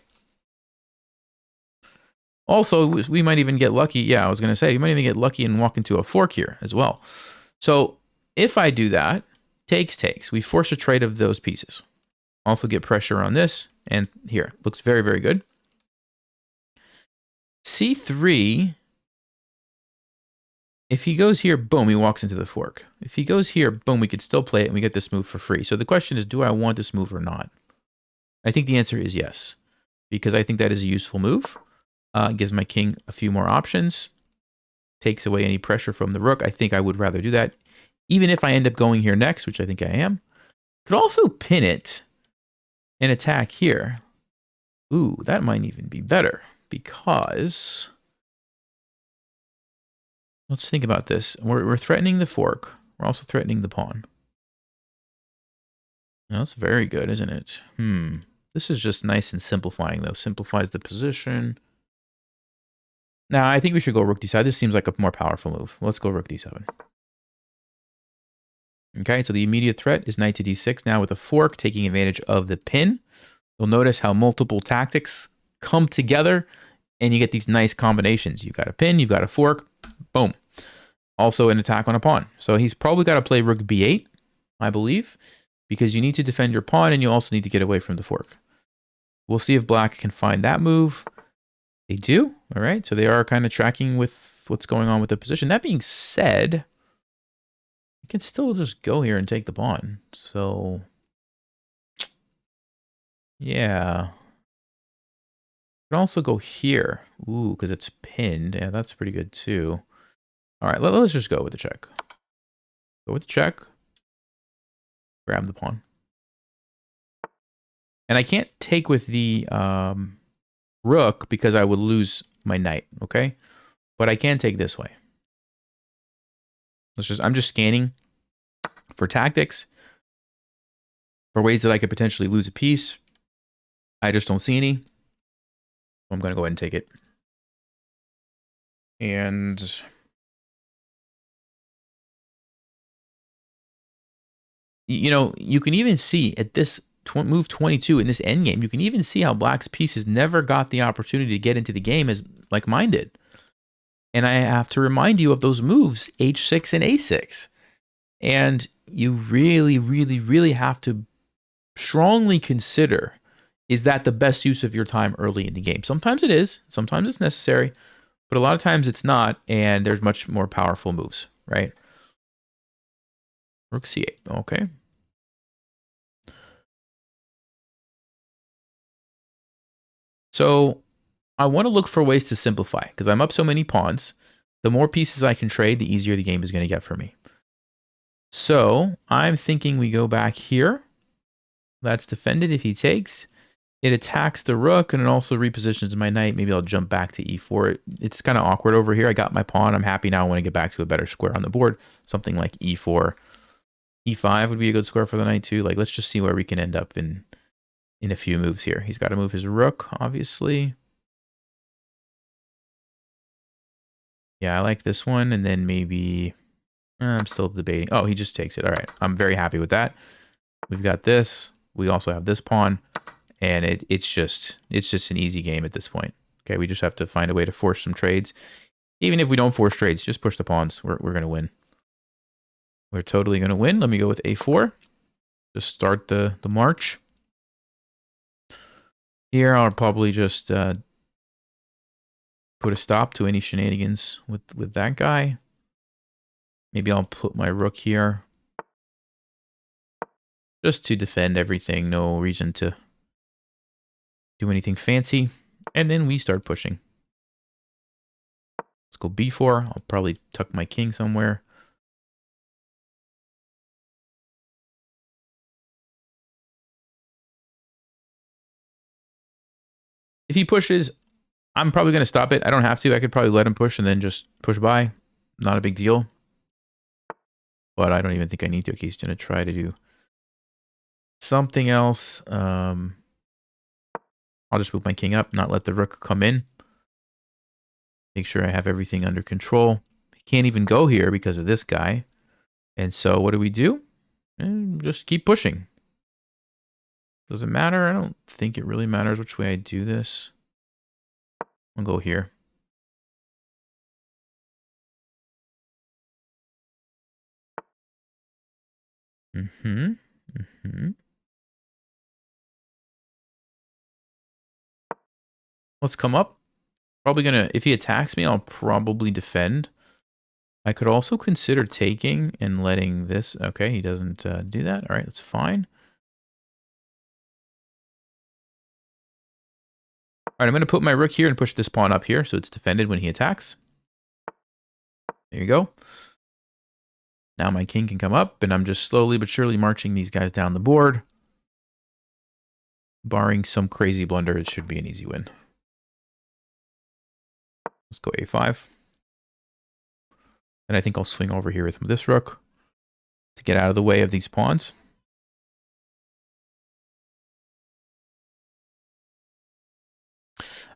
Also, we might even get lucky. Yeah, I was going to say, you might even get lucky and walk into a fork here as well. So if I do that, takes. We force a trade of those pieces. Also get pressure on this. And here, looks very, very good. c3, if he goes here, boom, he walks into the fork. If he goes here, boom, we could still play it and we get this move for free. So the question is, do I want this move or not? I think the answer is yes, because I think that is a useful move. Gives my king a few more options, takes away any pressure from the rook. I think I would rather do that, even if I end up going here next, which I think I am. Could also pin it and attack here. Ooh, that might even be better, because let's think about this. We're threatening the fork. We're also threatening the pawn. Now, that's very good, isn't it? This is just nice and simplifying, though. Simplifies the position. Now, I think we should go rook d7. This seems like a more powerful move. Let's go rook d7. Okay, so the immediate threat is knight to d6 now with a fork, taking advantage of the pin. You'll notice how multiple tactics come together, and you get these nice combinations. You've got a pin, you've got a fork, boom. Also an attack on a pawn. So he's probably got to play rook b8, I believe, because you need to defend your pawn, and you also need to get away from the fork. We'll see if black can find that move. They do. All right. So they are kind of tracking with what's going on with the position. That being said, you can still just go here and take the pawn. So, yeah. You can also go here. Ooh, because it's pinned. Yeah, that's pretty good too. All right. Let's just go with the check. Go with the check. Grab the pawn. And I can't take with the rook because I would lose my knight, okay? But I can take this way. I'm just scanning for tactics, for ways that I could potentially lose a piece. I just don't see any. So I'm going to go ahead and take it. And you know, you can even see at this move 22 in this endgame, you can even see how black's pieces never got the opportunity to get into the game as like mine did. And I have to remind you of those moves, h6 and a6. And you really, really, really have to strongly consider, is that the best use of your time early in the game? Sometimes it is, sometimes it's necessary, but a lot of times it's not, and there's much more powerful moves, right? Rook c8, okay. So I want to look for ways to simplify, because I'm up so many pawns. The more pieces I can trade, the easier the game is going to get for me. So I'm thinking we go back here. That's defended if he takes. It attacks the rook, and it also repositions my knight. Maybe I'll jump back to e4. It's kind of awkward over here. I got my pawn. I'm happy now. I want to get back to a better square on the board. Something like e4. e5 would be a good square for the knight too. Like, let's just see where we can end up in a few moves here. He's got to move his rook, obviously. Yeah, I like this one. And then maybe... I'm still debating. Oh, he just takes it. All right. I'm very happy with that. We've got this. we also have this pawn, and it's just an easy game at this point. Okay, we just have to find a way to force some trades. Even if we don't force trades, just push the pawns. We're going to win. We're totally going to win. Let me go with a4. Just start the march. Here, I'll probably just put a stop to any shenanigans with that guy. Maybe I'll put my rook here. Just to defend everything. No reason to do anything fancy. And then we start pushing. Let's go b4. I'll probably tuck my king somewhere. If he pushes, I'm probably going to stop it. I don't have to. I could probably let him push and then just push by. Not a big deal. But I don't even think I need to. Okay, he's going to try to do something else. I'll just move my king up, not let the rook come in. Make sure I have everything under control. He can't even go here because of this guy. And so what do? And just keep pushing. Does it matter? I don't think it really matters which way I do this. I'll go here. Let's come up. Probably gonna, if he attacks me, I'll probably defend. I could also consider taking and letting this. Okay, he doesn't do that. All right, that's fine. All right, I'm going to put my rook here and push this pawn up here so it's defended when he attacks. There you go. Now my king can come up, and I'm just slowly but surely marching these guys down the board. Barring some crazy blunder, it should be an easy win. Let's go a5. And I think I'll swing over here with this rook to get out of the way of these pawns.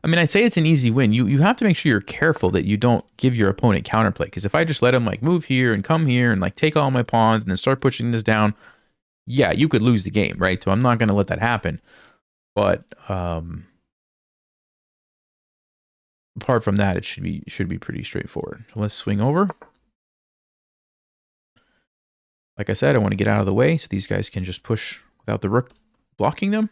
I mean, I say it's an easy win. You have to make sure you're careful that you don't give your opponent counterplay. Because if I just let him like move here and come here and like take all my pawns and then start pushing this down, yeah, you could lose the game, right? So I'm not going to let that happen. But apart from that, it should be pretty straightforward. So let's swing over. Like I said, I want to get out of the way so these guys can just push without the rook blocking them.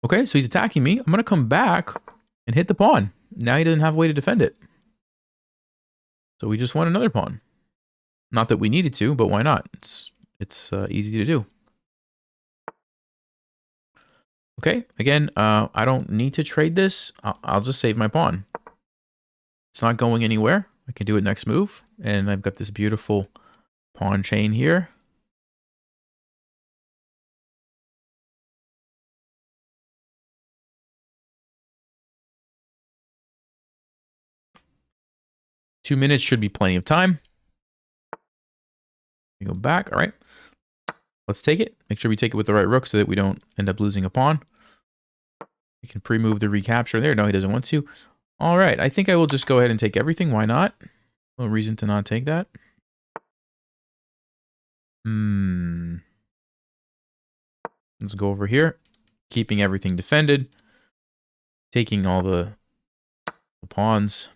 Okay, so he's attacking me. I'm going to come back and hit the pawn. Now he doesn't have a way to defend it. So we just won another pawn. Not that we needed to, but why not? It's easy to do. Okay, again, I don't need to trade this. I'll just save my pawn. It's not going anywhere. I can do it next move. And I've got this beautiful pawn chain here. Two minutes should be plenty of time. We go back. All right. Let's take it. Make sure we take it with the right rook so that we don't end up losing a pawn. We can pre-move the recapture there. No, he doesn't want to. All right. I think I will just go ahead and take everything. Why not? No reason to not take that. Let's go over here. Keeping everything defended. Taking all the pawns.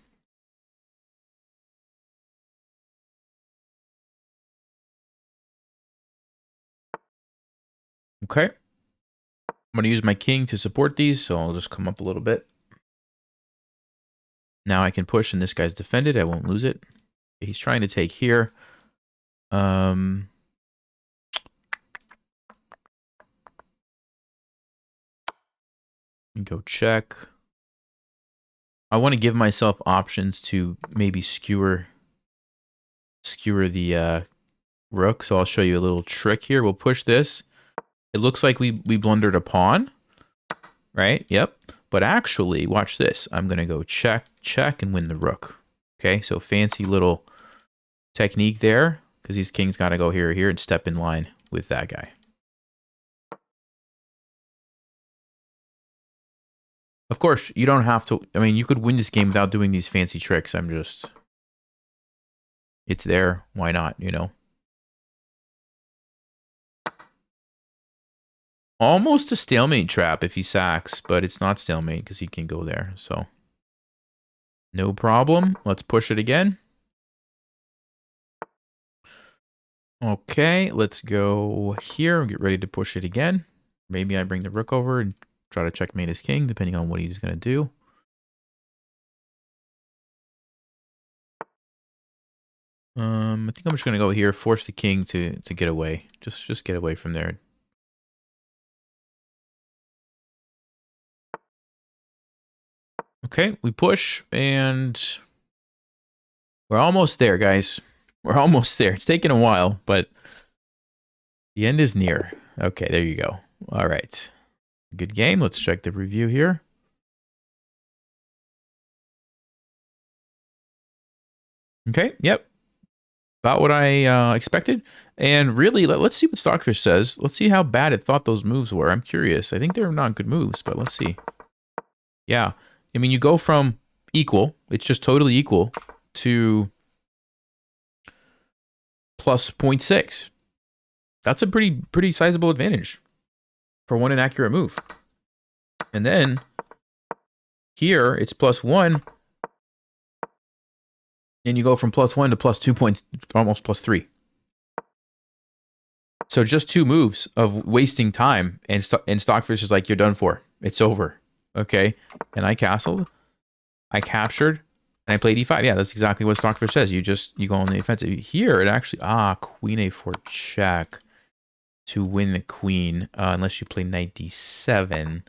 Okay. I'm going to use my king to support these, so I'll just come up a little bit. Now I can push, and this guy's defended. I won't lose it. He's trying to take here. And go check. I want to give myself options to maybe skewer the rook. So I'll show you a little trick here. We'll push this. It looks like we blundered a pawn, right? Yep. But actually, watch this. I'm going to go check, check, and win the rook. Okay, so fancy little technique there, because these kings got to go here or here and step in line with that guy. Of course, you don't have to. I mean, you could win this game without doing these fancy tricks. I'm just. It's there. Why not, you know? Almost a stalemate trap if he sacks, but it's not stalemate because he can go there. So, no problem. Let's push it again. Okay, let's go here and get ready to push it again. Maybe I bring the rook over and try to checkmate his king, depending on what he's going to do. I think I'm just going to go here, force the king to get away. Just get away from there. Okay, we push, and we're almost there, guys. We're almost there. It's taken a while, but the end is near. Okay, there you go. All right. Good game. Let's check the review here. Okay, yep. About what I expected. And really, let's see what Stockfish says. Let's see how bad it thought those moves were. I'm curious. I think they're not good moves, but let's see. Yeah. I mean, you go from equal, it's just totally equal, to plus 0.6. That's a pretty sizable advantage for one inaccurate move. And then here it's +1, and you go from +1 to +2 points, almost +3. So just 2 moves of wasting time, and Stockfish is like, you're done for. It's over. Okay, and I castled, I captured, and I played e5. Yeah, that's exactly what Stockfish says. You go on the offensive. Here it actually Queen a4 check to win the queen, unless you play knight d7,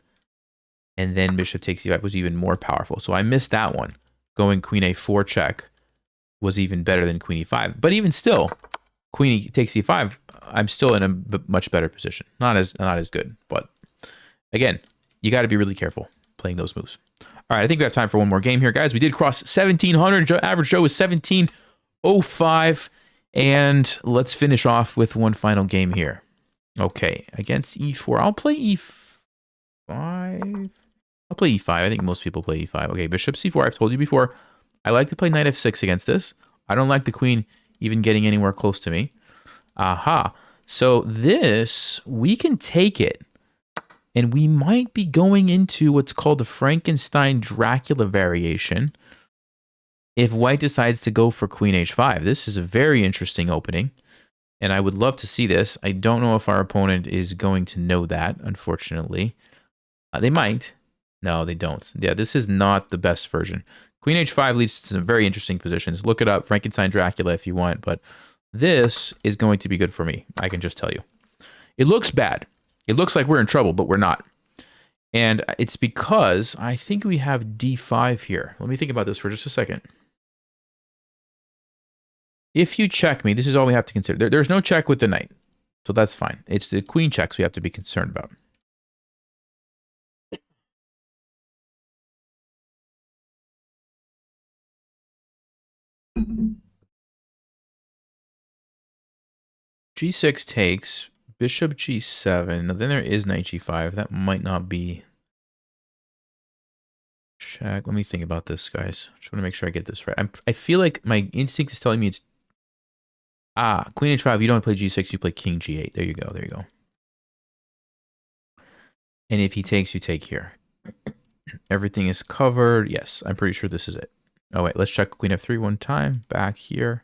and then bishop takes e5 was even more powerful. So I missed that one. Going queen a4 check was even better than queen e5. But even still, queen takes e5. I'm still in a much better position. Not as good, but again, you got to be really careful playing those moves. All right, I think we have time for one more game here, guys. We did cross 1700. Average Joe was 1705, and let's finish off with one final game here. Okay, against e4, I'll play e5. I'll play e5. I think most people play e5. Okay, bishop c4. I've told you before, I like to play knight f6 against this. I don't like the queen even getting anywhere close to me. Aha. So this, we can take it. And we might be going into what's called the Frankenstein Dracula variation if white decides to go for queen h5. This is a very interesting opening, and I would love to see this. I don't know if our opponent is going to know that, unfortunately. They might. No, they don't. Yeah, this is not the best version. Queen h5 leads to some very interesting positions. Look it up, Frankenstein Dracula, if you want, but this is going to be good for me. I can just tell you. It looks bad. It looks like we're in trouble, but we're not. And it's because I think we have d5 here. Let me think about this for just a second. If you check me, this is all we have to consider. There's no check with the knight, so that's fine. It's the queen checks we have to be concerned about. g6 takes, bishop g7. Now, then there is knight g5. That might not be... Check. Let me think about this, guys. Just want to make sure I get this right. I feel like my instinct is telling me it's... Queen h5. You don't play g6, you play king g8. There you go, there you go. And if he takes, you take here. Everything is covered. Yes, I'm pretty sure this is it. Oh, wait, let's check queen f3 one time. Back here.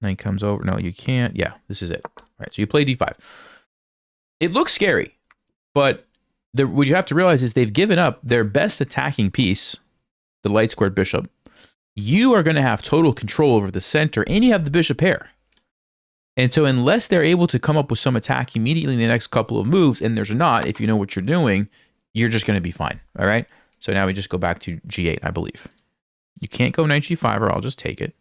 Knight comes over. No, you can't. Yeah, this is it. All right, so you play d5. It looks scary, but what you have to realize is they've given up their best attacking piece, the light squared bishop. You are going to have total control over the center, and you have the bishop pair. And so unless they're able to come up with some attack immediately in the next couple of moves, and there's not, if you know what you're doing, you're just going to be fine. All right? So now we just go back to g8, I believe. You can't go knight g5, or I'll just take it.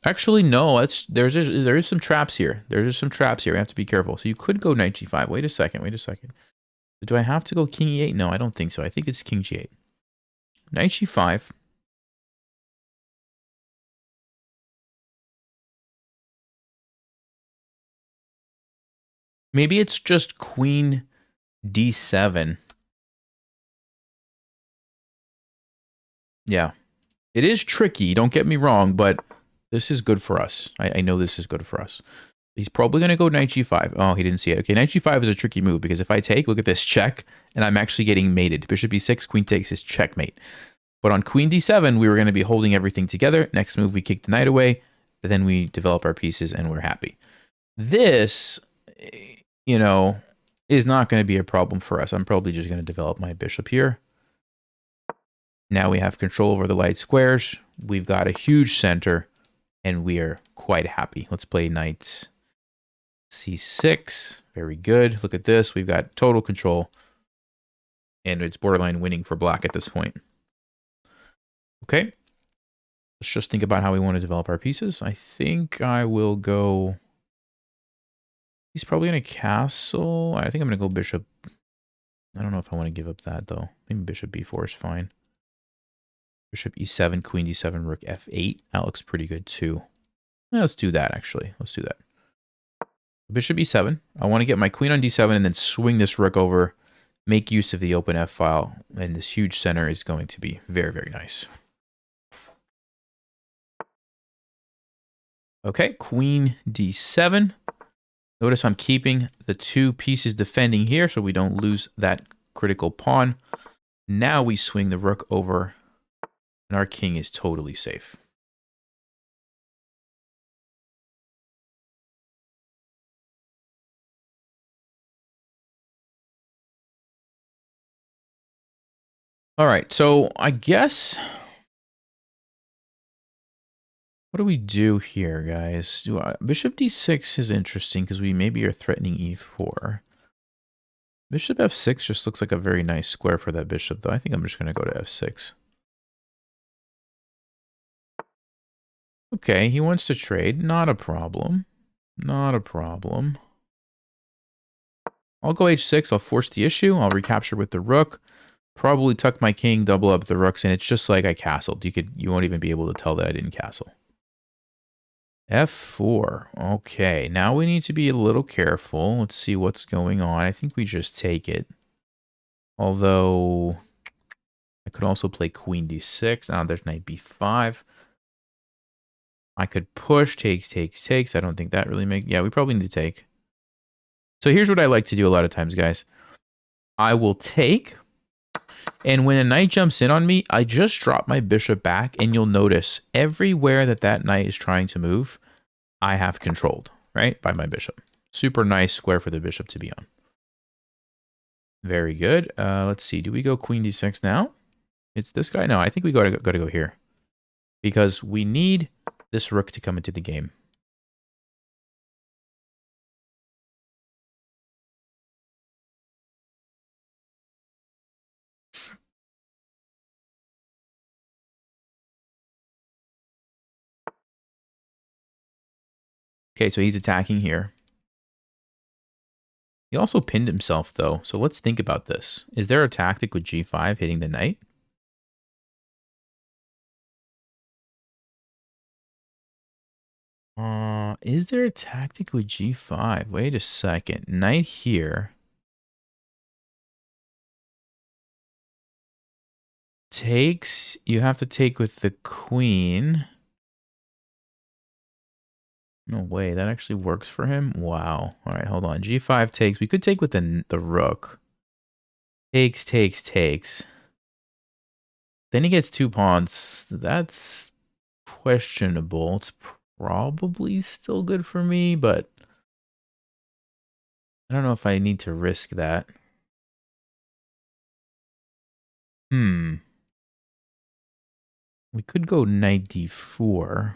Actually, no. There is some traps here. There's some traps here. We have to be careful. So you could go knight g5. Wait a second. Do I have to go king e8? No, I don't think so. I think it's king g8. Knight g5. Maybe it's just queen D7. Yeah. It is tricky, don't get me wrong, but this is good for us. I know this is good for us. He's probably going to go knight g5. Oh, he didn't see it. Okay, knight g5 is a tricky move because if I take, look at this, check, and I'm actually getting mated. Bishop e6, queen takes is checkmate. But on queen d7, we were going to be holding everything together. Next move, we kick the knight away. Then we develop our pieces and we're happy. This, you know, is not going to be a problem for us. I'm probably just going to develop my bishop here. Now we have control over the light squares. We've got a huge center, and we are quite happy. Let's play knight c6. Very good. Look at this. We've got total control, and it's borderline winning for black at this point. Okay. Let's just think about how we want to develop our pieces. I think I will go... He's probably going to castle. I think I'm going to go bishop. I don't know if I want to give up that, though. Maybe bishop b4 is fine. Bishop e7, queen d7, rook f8. That looks pretty good, too. Yeah, let's do that, actually. Let's do that. Bishop e7. I want to get my queen on d7 and then swing this rook over, make use of the open f file, and this huge center is going to be very, very nice. Okay, queen d7. Notice I'm keeping the two pieces defending here so we don't lose that critical pawn. Now we swing the rook over, and our king is totally safe. All right, so I guess... What do we do here, guys? Bishop d6 is interesting because we maybe are threatening e4. Bishop f6 just looks like a very nice square for that bishop, though. I think I'm just going to go to f6. Okay, he wants to trade. Not a problem. Not a problem. I'll go h6. I'll force the issue. I'll recapture with the rook. Probably tuck my king, double up the rooks, and it's just like I castled. You won't even be able to tell that I didn't castle. F4. Okay, now we need to be a little careful. Let's see what's going on. I think we just take it. Although, I could also play queen d6. Now there's knight b5. I could push, takes, takes, takes. I don't think that really makes... Yeah, we probably need to take. So here's what I like to do a lot of times, guys. I will take, and when a knight jumps in on me, I just drop my bishop back, and you'll notice everywhere that that knight is trying to move, I have controlled, right, by my bishop. Super nice square for the bishop to be on. Very good. Let's see. Do we go queen d6 now? It's this guy? No, I think we got to go here. Because we need this rook to come into the game. Okay, so he's attacking here. He also pinned himself, though. So let's think about this. Is there a tactic with g5 hitting the knight? Is there a tactic with g5? Wait a second. Knight here. Takes. You have to take with the queen. No way. That actually works for him? Wow. All right, hold on. g5 takes. We could take with the rook. Takes, takes, takes. Then he gets two pawns. That's questionable. It's probably still good for me, but I don't know if I need to risk that. We could go knight d4.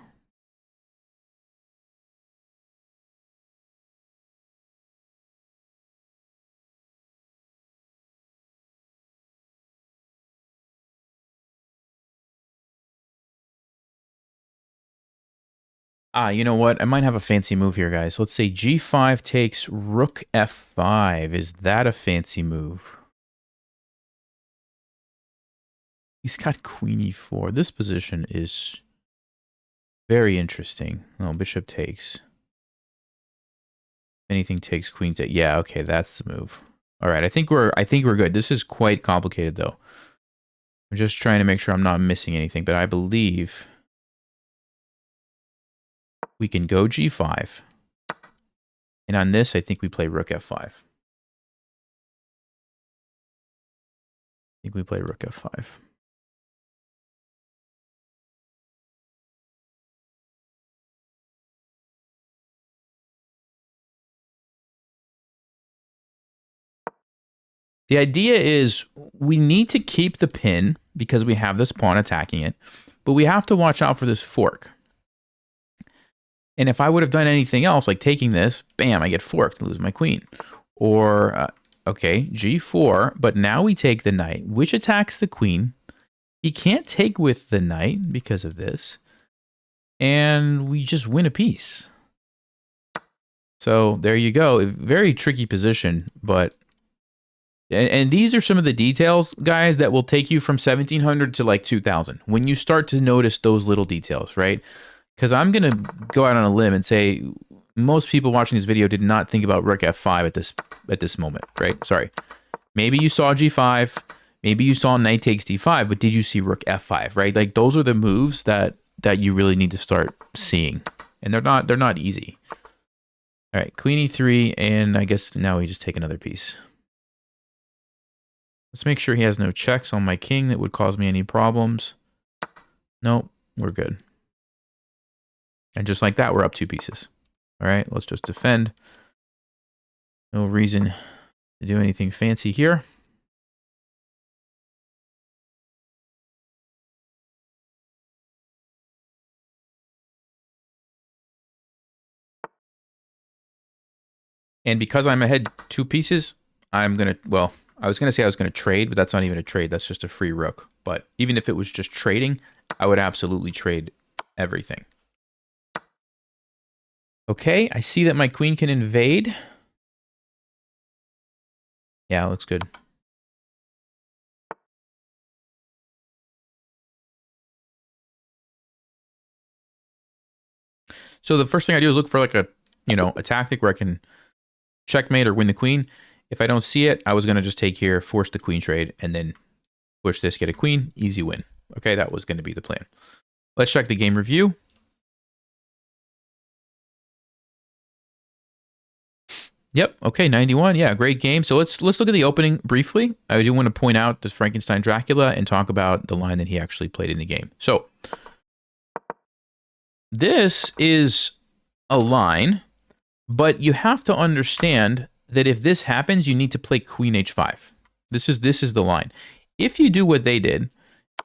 You know what? I might have a fancy move here, guys. Let's say g5 takes rook f5. Is that a fancy move? He's got queen e4. This position is very interesting. Oh, bishop takes. Anything takes, queen takes. Yeah, okay, that's the move. All right, I think we're good. This is quite complicated though. I'm just trying to make sure I'm not missing anything, but I believe we can go G5. And on this, I think we play Rook F5. I think we play Rook F5. The idea is we need to keep the pin because we have this pawn attacking it, but we have to watch out for this fork. And if I would have done anything else, like taking this, bam, I get forked, lose my queen. Or, okay, G4, but now we take the knight, which attacks the queen. He can't take with the knight because of this. And we just win a piece. So there you go. A very tricky position, but... And these are some of the details, guys, that will take you from 1700 to like 2000. When you start to notice those little details, right? Because I'm going to go out on a limb and say most people watching this video did not think about Rook F5 at this moment, right? Sorry. Maybe you saw G5, maybe you saw Knight takes D5, but did you see Rook F5, right? Like those are the moves that you really need to start seeing. And they're not easy. All right, Queen E3, and I guess now we just take another piece. Let's make sure he has no checks on my king that would cause me any problems. Nope, we're good. And just like that, we're up 2 pieces. All right, let's just defend. No reason to do anything fancy here. And because I'm ahead 2 pieces, I'm going to, well, I was going to say I was going to trade, but that's not even a trade. That's just a free rook. But even if it was just trading, I would absolutely trade everything. Okay, I see that my queen can invade. Yeah, looks good. So the first thing I do is look for like a, a tactic where I can checkmate or win the queen. If I don't see it, I was going to just take here, force the queen trade, and then push this, get a queen, easy win. Okay, that was going to be the plan. Let's check the game review. Yep, okay, 91. Yeah, great game. So let's look at the opening briefly. I do want to point out this Frankenstein Dracula and talk about the line that he actually played in the game. So this is a line, but you have to understand that if this happens, you need to play Queen H5. This is the line. If you do what they did,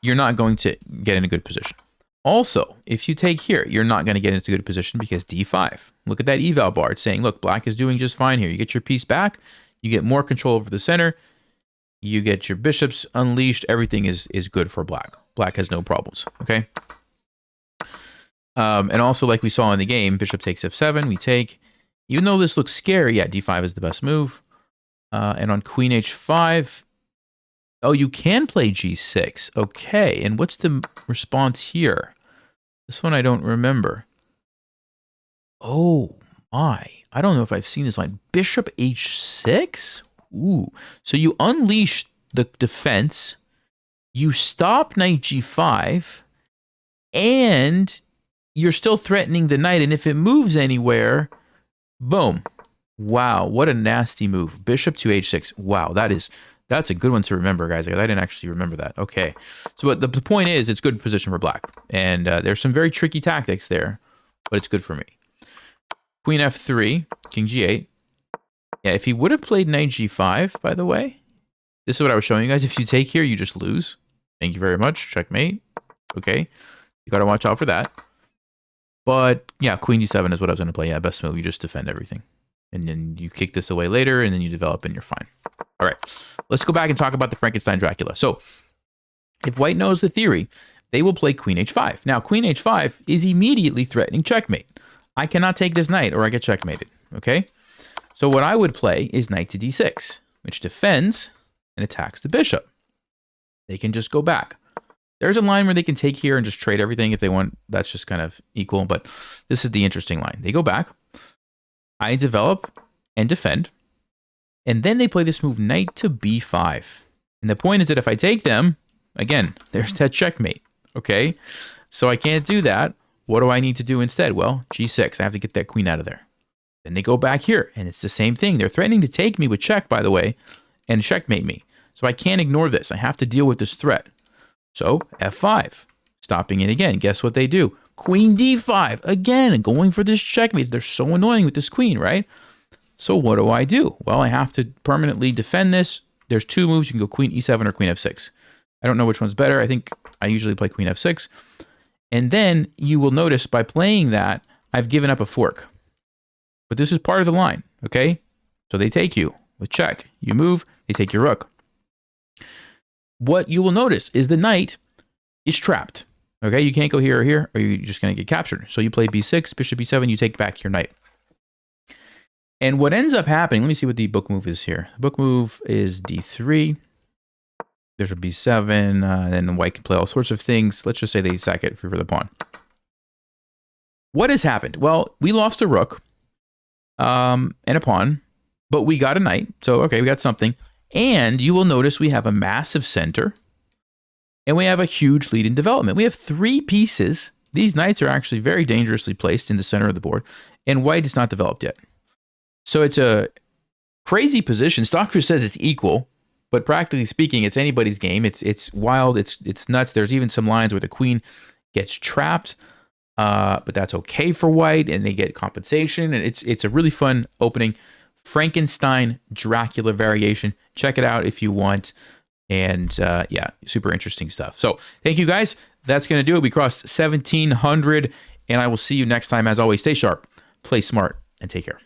you're not going to get in a good position. Also, if you take here, you're not going to get into a good position because D5. Look at that eval bar. It's saying, look, black is doing just fine here. You get your piece back. You get more control over the center. You get your bishops unleashed. Everything is good for black. Black has no problems, okay? And also, like we saw in the game, bishop takes F7. We take... Even though this looks scary, yeah, D5 is the best move. And on Queen H5, oh, you can play G6. Okay, and what's the response here? This one I don't remember. Oh, my. I don't know if I've seen this line. Bishop H6? Ooh. So you unleash the defense, you stop Knight G5, and you're still threatening the knight, and if it moves anywhere... Boom. Wow, what a nasty move. Bishop to H6. Wow, that's a good one to remember, guys. I didn't actually remember that. Okay. So the point is, it's good position for black. And there's some very tricky tactics there, but it's good for me. Queen F3, King G8. Yeah, if he would have played Knight G5, by the way, this is what I was showing you guys. If you take here, you just lose. Thank you very much. Checkmate. Okay. You got to watch out for that. But yeah, Queen D7 is what I was going to play. Yeah, best move. You just defend everything. And then you kick this away later, and then you develop, and you're fine. All right. Let's go back and talk about the Frankenstein Dracula. So if white knows the theory, they will play Queen H5. Now, Queen H5 is immediately threatening checkmate. I cannot take this knight, or I get checkmated. Okay? So what I would play is knight to D6, which defends and attacks the bishop. They can just go back. There's a line where they can take here and just trade everything if they want. That's just kind of equal, but this is the interesting line. They go back. I develop and defend. And then they play this move, knight to b5. And the point is that if I take them, again, there's that checkmate, okay? So I can't do that. What do I need to do instead? Well, g6. I have to get that queen out of there. Then they go back here, and it's the same thing. They're threatening to take me with check, by the way, and checkmate me. So I can't ignore this. I have to deal with this threat. So f5, stopping it again. Guess what they do? Queen d5, again, going for this checkmate. They're so annoying with this queen, right? So what do? Well, I have to permanently defend this. There's two moves. You can go queen e7 or queen f6. I don't know which one's better. I think I usually play queen f6. And then you will notice by playing that, I've given up a fork. But this is part of the line, okay? So they take you with check. You move, they take your rook. What you will notice is the knight is trapped, okay? You can't go here or here, or you're just going to get captured. So you play b6, bishop b7, you take back your knight. And what ends up happening, let me see what the book move is here. The book move is d3. There's a b7, then white can play all sorts of things. Let's just say they sack it for the pawn. What has happened? Well, we lost a rook and a pawn, but we got a knight. So, okay, we got something. And you will notice we have a massive center, and we have a huge lead in development. We have three pieces. These knights are actually very dangerously placed in the center of the board, and white is not developed yet. So it's a crazy position. Snackrifice says it's equal, but practically speaking, it's anybody's game. It's wild. It's nuts. There's even some lines where the queen gets trapped, but that's okay for white, and they get compensation. And it's a really fun opening. Frankenstein Dracula variation. Check it out if you want. And yeah, super interesting stuff. So thank you guys. That's going to do it. We crossed 1,700, and I will see you next time. As always, stay sharp, play smart, and take care.